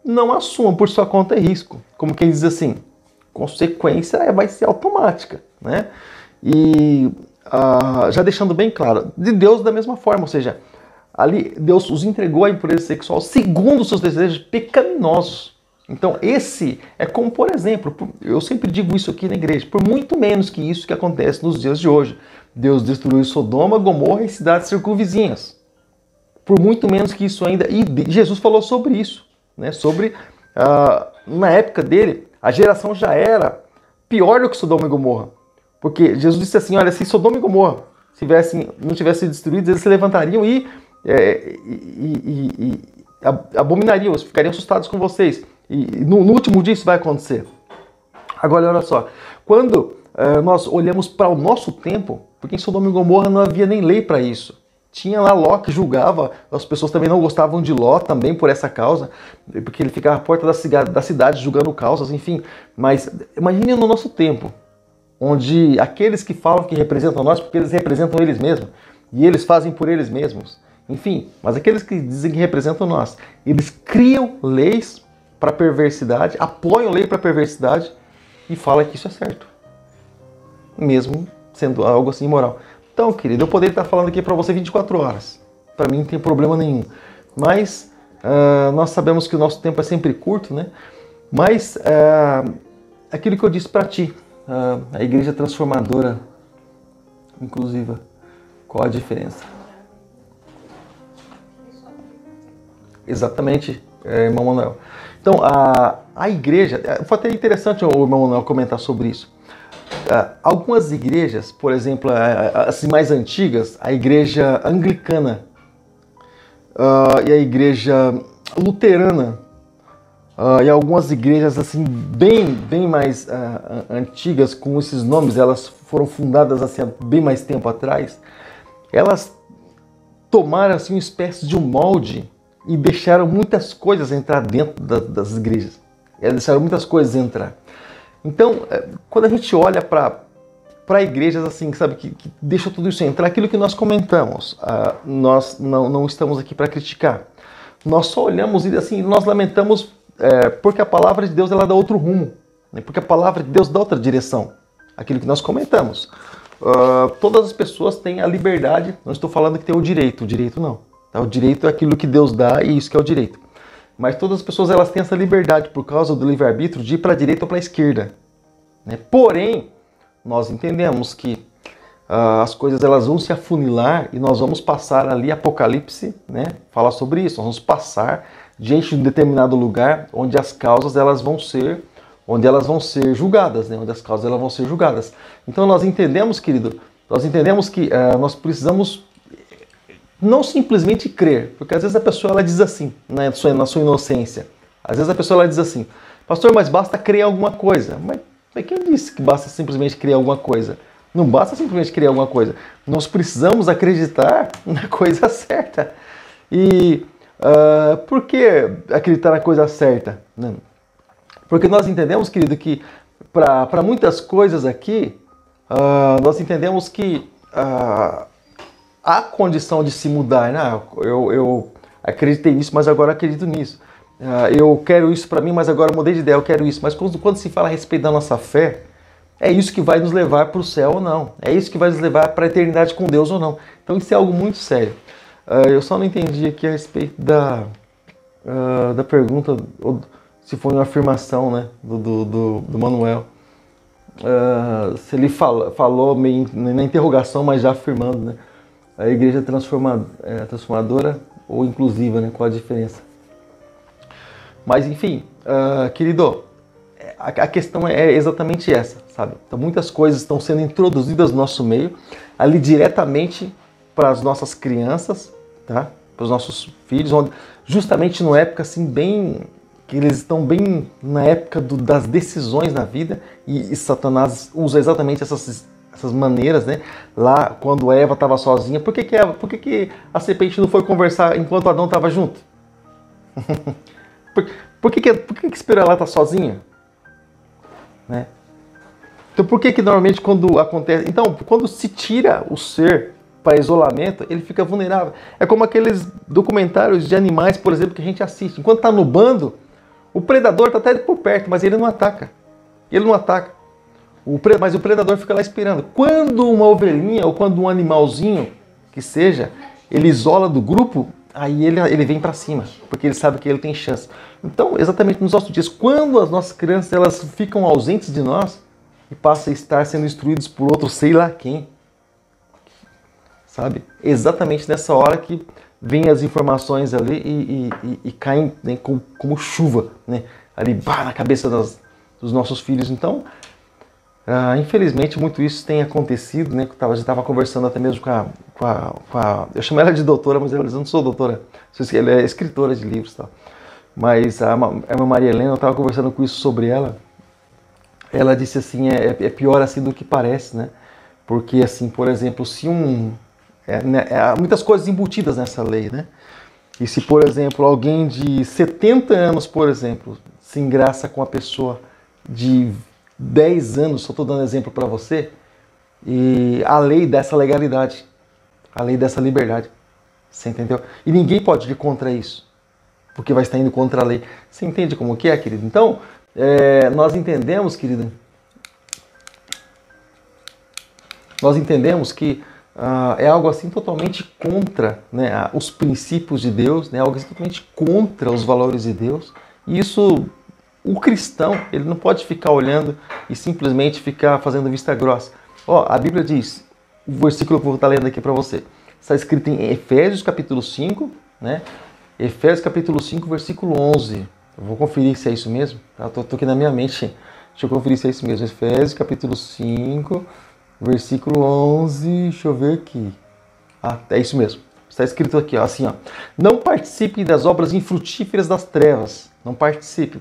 A: não assuma por sua conta e risco. Como quem diz assim, consequência vai ser automática, né? E já deixando bem claro, de Deus da mesma forma, ou seja, ali Deus os entregou à impureza sexual segundo os seus desejos pecaminosos. Então esse é como, por exemplo, eu sempre digo isso aqui na igreja, por muito menos que isso que acontece nos dias de hoje. Deus destruiu Sodoma, Gomorra e cidades circunvizinhas. Por muito menos que isso ainda, e Jesus falou sobre isso, né? Sobre, na época dele, a geração já era pior do que Sodoma e Gomorra. Porque Jesus disse assim, olha, se Sodoma e Gomorra não tivessem destruídos, eles se levantariam e abominariam, ficariam assustados com vocês. E no último dia isso vai acontecer. Agora, olha só, quando nós olhamos para o nosso tempo, porque em Sodoma e Gomorra não havia nem lei para isso. Tinha lá Ló que julgava, as pessoas também não gostavam de Ló também por essa causa, porque ele ficava à porta da cidade julgando causas, enfim. Mas imagine no nosso tempo, onde aqueles que falam que representam nós, porque eles representam eles mesmos, e eles fazem por eles mesmos. Enfim, mas aqueles que dizem que representam nós, eles criam leis para perversidade, apoiam lei para perversidade e falam que isso é certo, mesmo sendo algo assim imoral. Então, querido, eu poderia estar falando aqui para você 24 horas. Para mim não tem problema nenhum. Mas nós sabemos que o nosso tempo é sempre curto, né? Mas aquilo que eu disse para ti, a igreja transformadora inclusiva, qual a diferença? Exatamente, irmão Manuel. Então, a igreja, foi até interessante o irmão Manuel comentar sobre isso. Algumas igrejas, por exemplo, as mais antigas, a igreja anglicana e a igreja luterana, e algumas igrejas assim bem mais antigas, com esses nomes, elas foram fundadas assim, há bem mais tempo atrás, elas tomaram assim, uma espécie de um molde e deixaram muitas coisas entrar dentro das igrejas. Elas deixaram muitas coisas entrar. Então, quando a gente olha para igrejas assim, sabe, que deixa tudo isso entrar, aquilo que nós comentamos, nós não estamos aqui para criticar. Nós só olhamos e assim, nós lamentamos porque a palavra de Deus ela dá outro rumo, né? Porque a palavra de Deus dá outra direção. Aquilo que nós comentamos. Todas as pessoas têm a liberdade, não estou falando que tem o direito não. Tá? O direito é aquilo que Deus dá e isso que é o direito. Mas todas as pessoas elas têm essa liberdade por causa do livre-arbítrio de ir para a direita ou para a esquerda. Né? Porém, nós entendemos que as coisas elas vão se afunilar e nós vamos passar ali Apocalipse, né? Fala sobre isso. Nós vamos passar diante de um determinado lugar onde as causas elas vão ser julgadas, né? Onde as causas elas vão ser julgadas. Então nós entendemos, querido, que nós precisamos não simplesmente crer, porque às vezes a pessoa ela diz assim, né, na sua inocência, às vezes a pessoa ela diz assim, pastor, mas basta crer em alguma coisa. Mas quem disse que basta simplesmente crer em alguma coisa? Não basta simplesmente crer em alguma coisa. Nós precisamos acreditar na coisa certa. E por que acreditar na coisa certa? Né? Porque nós entendemos, querido, que para muitas coisas aqui, nós entendemos que há condição de se mudar. Né? Eu acreditei nisso, mas agora acredito nisso. Eu quero isso para mim, mas agora mudei de ideia, eu quero isso. Mas quando se fala a respeito da nossa fé, é isso que vai nos levar para o céu ou não. É isso que vai nos levar para a eternidade com Deus ou não. Então isso é algo muito sério. Eu só não entendi aqui a respeito da pergunta, se foi uma afirmação, né, do Manuel. Se ele falou meio na interrogação, mas já afirmando, né? A igreja transformadora ou inclusiva, né? Qual a diferença? Mas enfim, querido, a questão é exatamente essa, sabe? Então muitas coisas estão sendo introduzidas no nosso meio, ali diretamente para as nossas crianças, tá? Para os nossos filhos, onde, justamente numa época assim bem... que eles estão bem na época das decisões na vida e Satanás usa exatamente essas maneiras, né? Lá, quando Eva estava sozinha, por que a serpente não foi conversar enquanto Adão estava junto? Por que esperou ela estar sozinha? Né? Então, por que normalmente quando acontece... Então, quando se tira o ser para isolamento, ele fica vulnerável. É como aqueles documentários de animais, por exemplo, que a gente assiste. Enquanto está no bando, o predador está até por perto, mas ele não ataca. Mas o predador fica lá esperando. Quando uma ovelhinha ou quando um animalzinho que seja, ele isola do grupo, aí ele vem para cima, porque ele sabe que ele tem chance. Então, exatamente nos nossos dias, quando as nossas crianças elas ficam ausentes de nós e passam a estar sendo instruídos por outro sei lá quem, sabe? Exatamente nessa hora que vem as informações ali e caem, né, como chuva, né, ali na cabeça dos nossos filhos. Então, infelizmente, muito isso tem acontecido, né? Eu já estava conversando até mesmo com a... Eu chamo ela de doutora, mas eu não sou doutora. Ela é escritora de livros e tal. Mas a Maria Helena, eu estava conversando com isso sobre ela. Ela disse assim, é pior assim do que parece, né? Porque, assim, por exemplo, se há muitas coisas embutidas nessa lei, né? E se, por exemplo, alguém de 70 anos, por exemplo, se engraça com a pessoa de 10 anos, só estou dando exemplo para você, e a lei dessa legalidade, a lei dessa liberdade, você entendeu? E ninguém pode ir contra isso, porque vai estar indo contra a lei. Você entende como que é, querido? Então, nós entendemos, querido, que é algo assim totalmente contra, né, os princípios de Deus, né, algo assim totalmente contra os valores de Deus, e isso O cristão, ele não pode ficar olhando e simplesmente ficar fazendo vista grossa. Ó, a Bíblia diz, o versículo que eu vou estar lendo aqui para você, está escrito em Efésios capítulo 5, né? Efésios capítulo 5, versículo 11. Eu vou conferir se é isso mesmo. Estou aqui na minha mente. Deixa eu conferir se é isso mesmo. Efésios capítulo 5, versículo 11. Deixa eu ver aqui. Ah, é isso mesmo. Está escrito aqui, ó, assim, ó. Não participem das obras infrutíferas das trevas. Não participem.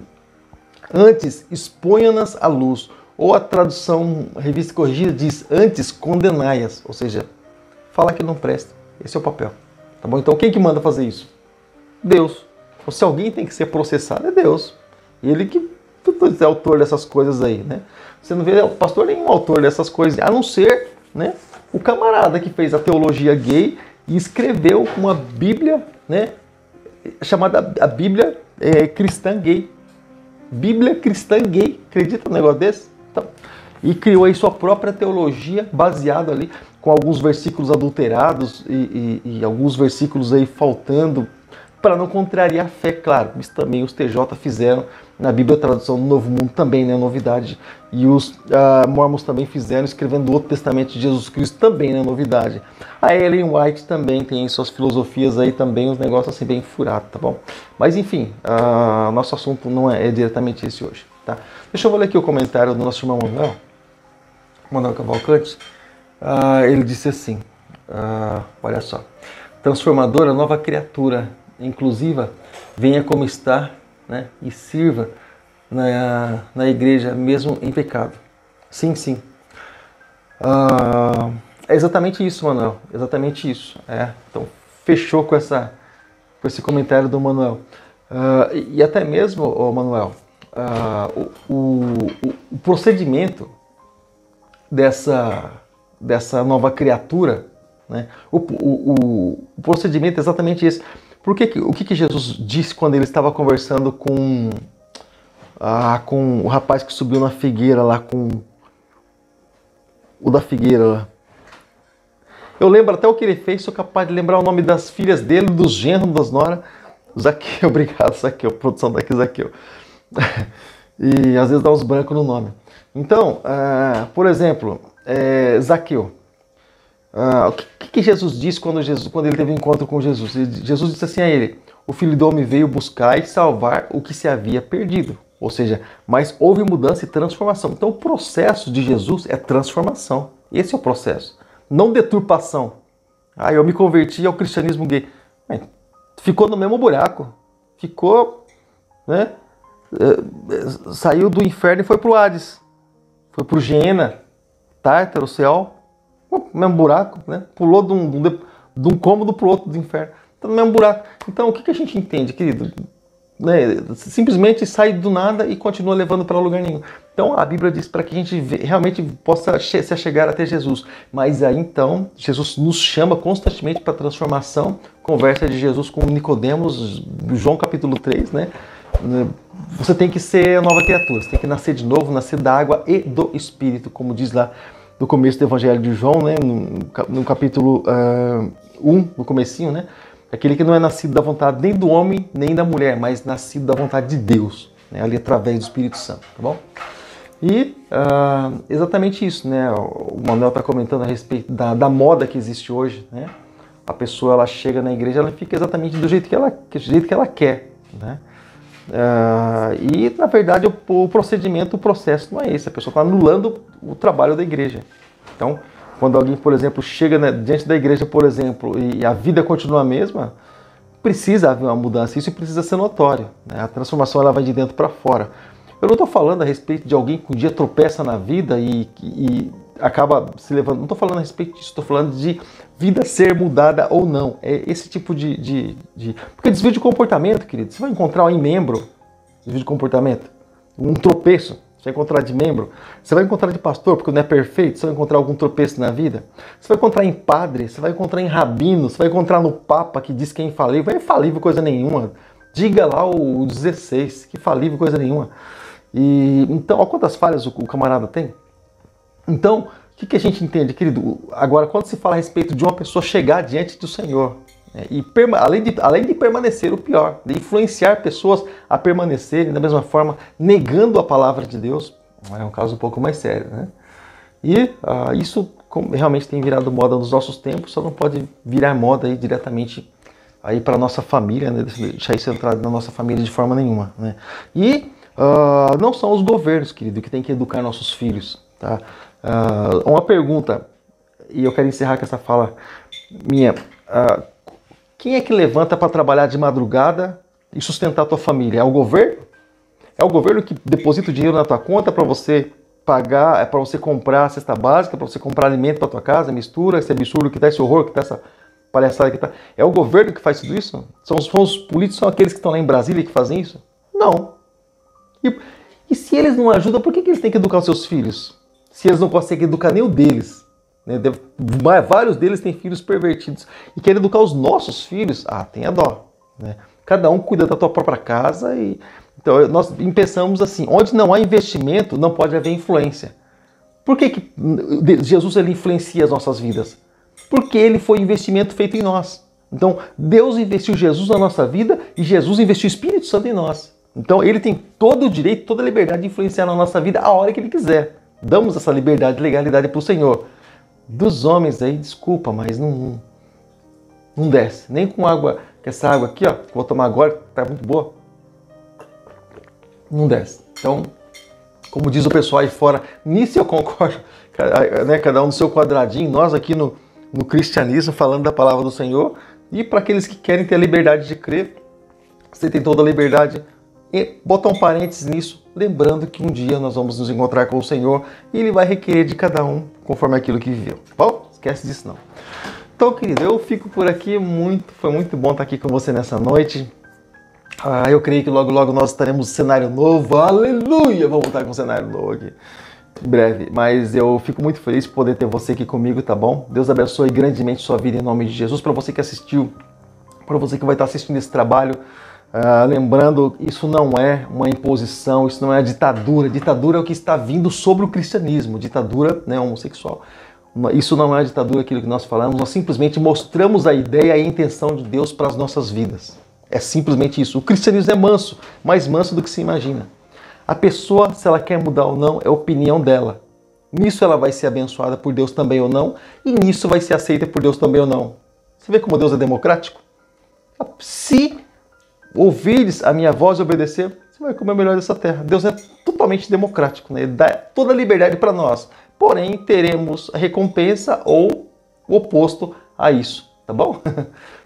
A: Antes, exponham-nas à luz. Ou a tradução Revista Corrigida diz, antes, condenai-as. Ou seja, fala que não presta. Esse é o papel. Tá bom? Então, quem que manda fazer isso? Deus. Ou se alguém tem que ser processado, é Deus. Ele que é autor dessas coisas aí, né? Você não vê o pastor nenhum autor dessas coisas, a não ser, né, o camarada que fez a teologia gay e escreveu uma Bíblia, né, chamada a Bíblia cristã gay. Bíblia cristã gay. Acredita num negócio desse? Então, e criou aí sua própria teologia baseada ali com alguns versículos adulterados e alguns versículos aí faltando para não contrariar a fé, claro. Isso também os TJ fizeram na Bíblia, a tradução do Novo Mundo também, né, novidade. E os mormons também fizeram, escrevendo o Outro Testamento de Jesus Cristo também, né, novidade. A Ellen White também tem suas filosofias aí também, os negócios assim bem furados, tá bom? Mas enfim, nosso assunto não é diretamente esse hoje, tá? Deixa eu ler aqui o comentário do nosso irmão Manuel Cavalcante. Ele disse assim, olha só, transformadora, nova criatura, inclusiva, venha como está, né, e sirva na igreja, mesmo em pecado. Sim, sim. É exatamente isso, Manuel. Exatamente isso. Então, fechou com esse comentário do Manuel. E até mesmo, Manuel, o procedimento dessa nova criatura, né, o procedimento é exatamente esse. O que Jesus disse quando ele estava conversando com o rapaz que subiu na figueira lá, com o da figueira lá? Eu lembro até o que ele fez, sou capaz de lembrar o nome das filhas dele, dos genros, das noras. Zaqueu, obrigado, Zaqueu, produção daqui, Zaqueu. E às vezes dá uns brancos no nome. Então, por exemplo, Zaqueu. O que Jesus disse quando ele teve um encontro com Jesus? Jesus disse assim a ele, o Filho do Homem veio buscar e salvar o que se havia perdido. Ou seja, mas houve mudança e transformação. Então o processo de Jesus é transformação. Esse é o processo. Não deturpação. Eu me converti ao cristianismo gay. Ficou no mesmo buraco. Ficou, né? Saiu do inferno e foi para o Hades. Foi para o Geena, Tártaro, Seol. Mesmo buraco, né? Pulou de um cômodo para o outro do inferno. Está no mesmo buraco. Então, o que a gente entende, querido? Simplesmente sai do nada e continua levando para lugar nenhum. Então, a Bíblia diz para que a gente realmente possa se achegar até Jesus. Mas aí, então, Jesus nos chama constantemente para a transformação. Conversa de Jesus com Nicodemos, João capítulo 3, né? Você tem que ser nova criatura. Você tem que nascer de novo, nascer da água e do Espírito, como diz lá no começo do Evangelho de João, né, no capítulo 1, no comecinho, né, aquele que não é nascido da vontade nem do homem, nem da mulher, mas nascido da vontade de Deus, né, ali através do Espírito Santo, tá bom? E exatamente isso, né, o Manuel está comentando a respeito da moda que existe hoje, né, a pessoa, ela chega na igreja, ela fica exatamente do jeito que ela quer, né, e na verdade o procedimento, o processo não é esse, a pessoa está anulando o trabalho da igreja. Então, quando alguém, por exemplo, chega, né, diante da igreja, por exemplo, e a vida continua a mesma, precisa haver uma mudança, isso precisa ser notório, né? A transformação, ela vai de dentro para fora. Eu não estou falando a respeito de alguém que um dia tropeça na vida e acaba se levando, não estou falando a respeito disso, estou falando de vida ser mudada ou não. É esse tipo de... Porque desvio de comportamento, querido, você vai encontrar em membro, desvio de comportamento, um tropeço, você vai encontrar de membro, você vai encontrar de pastor, porque não é perfeito, você vai encontrar algum tropeço na vida, você vai encontrar em padre, você vai encontrar em rabino, você vai encontrar no papa que diz que é infalível, é infalível coisa nenhuma, diga lá o 16, que infalível coisa nenhuma. E então, olha quantas falhas o camarada tem. Então, o que a gente entende, querido? Agora, quando se fala a respeito de uma pessoa chegar diante do Senhor, né? E além de permanecer, o pior, de influenciar pessoas a permanecerem da mesma forma, negando a palavra de Deus, é um caso um pouco mais sério, né? E isso realmente tem virado moda nos nossos tempos, só não pode virar moda aí diretamente aí para nossa família, né? Deixar isso entrar na nossa família de forma nenhuma, né? E não são os governos, querido, que tem que educar nossos filhos, tá? Uma pergunta, e eu quero encerrar com essa fala minha. Quem é que levanta para trabalhar de madrugada e sustentar a tua família? É o governo? É o governo que deposita o dinheiro na tua conta para você pagar, para você comprar a cesta básica, para você comprar alimento para tua casa, mistura, esse absurdo que tá, esse horror que tá, essa palhaçada que tá. É o governo que faz tudo isso? São os políticos, são aqueles que estão lá em Brasília que fazem isso? Não. E se eles não ajudam, por que eles têm que educar os seus filhos? Se eles não conseguem educar nem o deles. Né? Vários deles têm filhos pervertidos. E querem educar os nossos filhos? Tenha dó. Né? Cada um cuida da tua própria casa. Então nós pensamos assim, onde não há investimento, não pode haver influência. Por que Jesus ele influencia as nossas vidas? Porque ele foi investimento feito em nós. Então Deus investiu Jesus na nossa vida e Jesus investiu o Espírito Santo em nós. Então ele tem todo o direito, toda a liberdade de influenciar na nossa vida a hora que ele quiser. Damos essa liberdade e legalidade para o Senhor. Dos homens aí, desculpa, mas não desce. Nem com água, que essa água aqui, ó, que eu vou tomar agora, tá muito boa. Não desce. Então, como diz o pessoal aí fora, nisso eu concordo, né? Cada um no seu quadradinho, nós aqui no cristianismo falando da palavra do Senhor, e para aqueles que querem ter a liberdade de crer, você tem toda a liberdade. E botar um parênteses nisso, lembrando que um dia nós vamos nos encontrar com o Senhor e Ele vai requerer de cada um conforme aquilo que viveu. Bom, esquece disso não. Então, querido, eu fico por aqui. Foi muito bom estar aqui com você nessa noite. Eu creio que logo, logo nós estaremos no cenário novo. Aleluia! Vamos voltar com um cenário novo aqui em breve. Mas eu fico muito feliz de poder ter você aqui comigo, tá bom? Deus abençoe grandemente sua vida em nome de Jesus. Para você que assistiu, para você que vai estar assistindo esse trabalho, lembrando, isso não é uma imposição, isso não é ditadura. Ditadura é o que está vindo sobre o cristianismo. Ditadura, né, homossexual. Isso não é ditadura, aquilo que nós falamos. Nós simplesmente mostramos a ideia e a intenção de Deus para as nossas vidas. É simplesmente isso. O cristianismo é manso, mais manso do que se imagina. A pessoa, se ela quer mudar ou não, é a opinião dela. Nisso ela vai ser abençoada por Deus também ou não, e nisso vai ser aceita por Deus também ou não. Você vê como Deus é democrático? Se ouvires a minha voz e obedecer, você vai comer o melhor dessa terra. Deus é totalmente democrático, né? Ele dá toda a liberdade para nós. Porém, teremos a recompensa ou o oposto a isso, tá bom?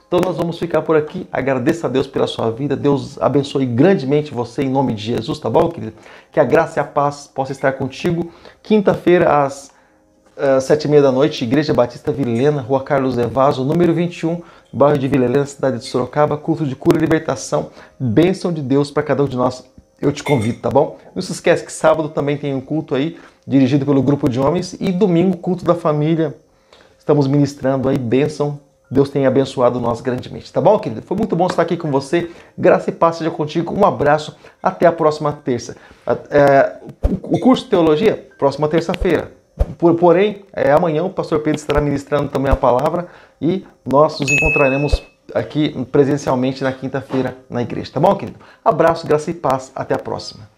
A: Então nós vamos ficar por aqui. Agradeço a Deus pela sua vida. Deus abençoe grandemente você em nome de Jesus, tá bom, querido? Que a graça e a paz possa estar contigo. Quinta-feira, às 7h30 da noite, Igreja Batista Vila Helena, Rua Carlos Evaso, número 21, bairro de Vila Helena, cidade de Sorocaba, culto de cura e libertação. Bênção de Deus para cada um de nós. Eu te convido, tá bom? Não se esquece que sábado também tem um culto aí, dirigido pelo grupo de homens, e domingo, culto da família. Estamos ministrando aí, bênção. Deus tenha abençoado nós grandemente, tá bom, querido? Foi muito bom estar aqui com você. Graça e paz seja contigo. Um abraço. Até a próxima terça. O curso de teologia, próxima terça-feira. Porém, amanhã o pastor Pedro estará ministrando também a palavra e nós nos encontraremos aqui presencialmente na quinta-feira na igreja, tá bom, querido? Abraço, graça e paz. Até a próxima.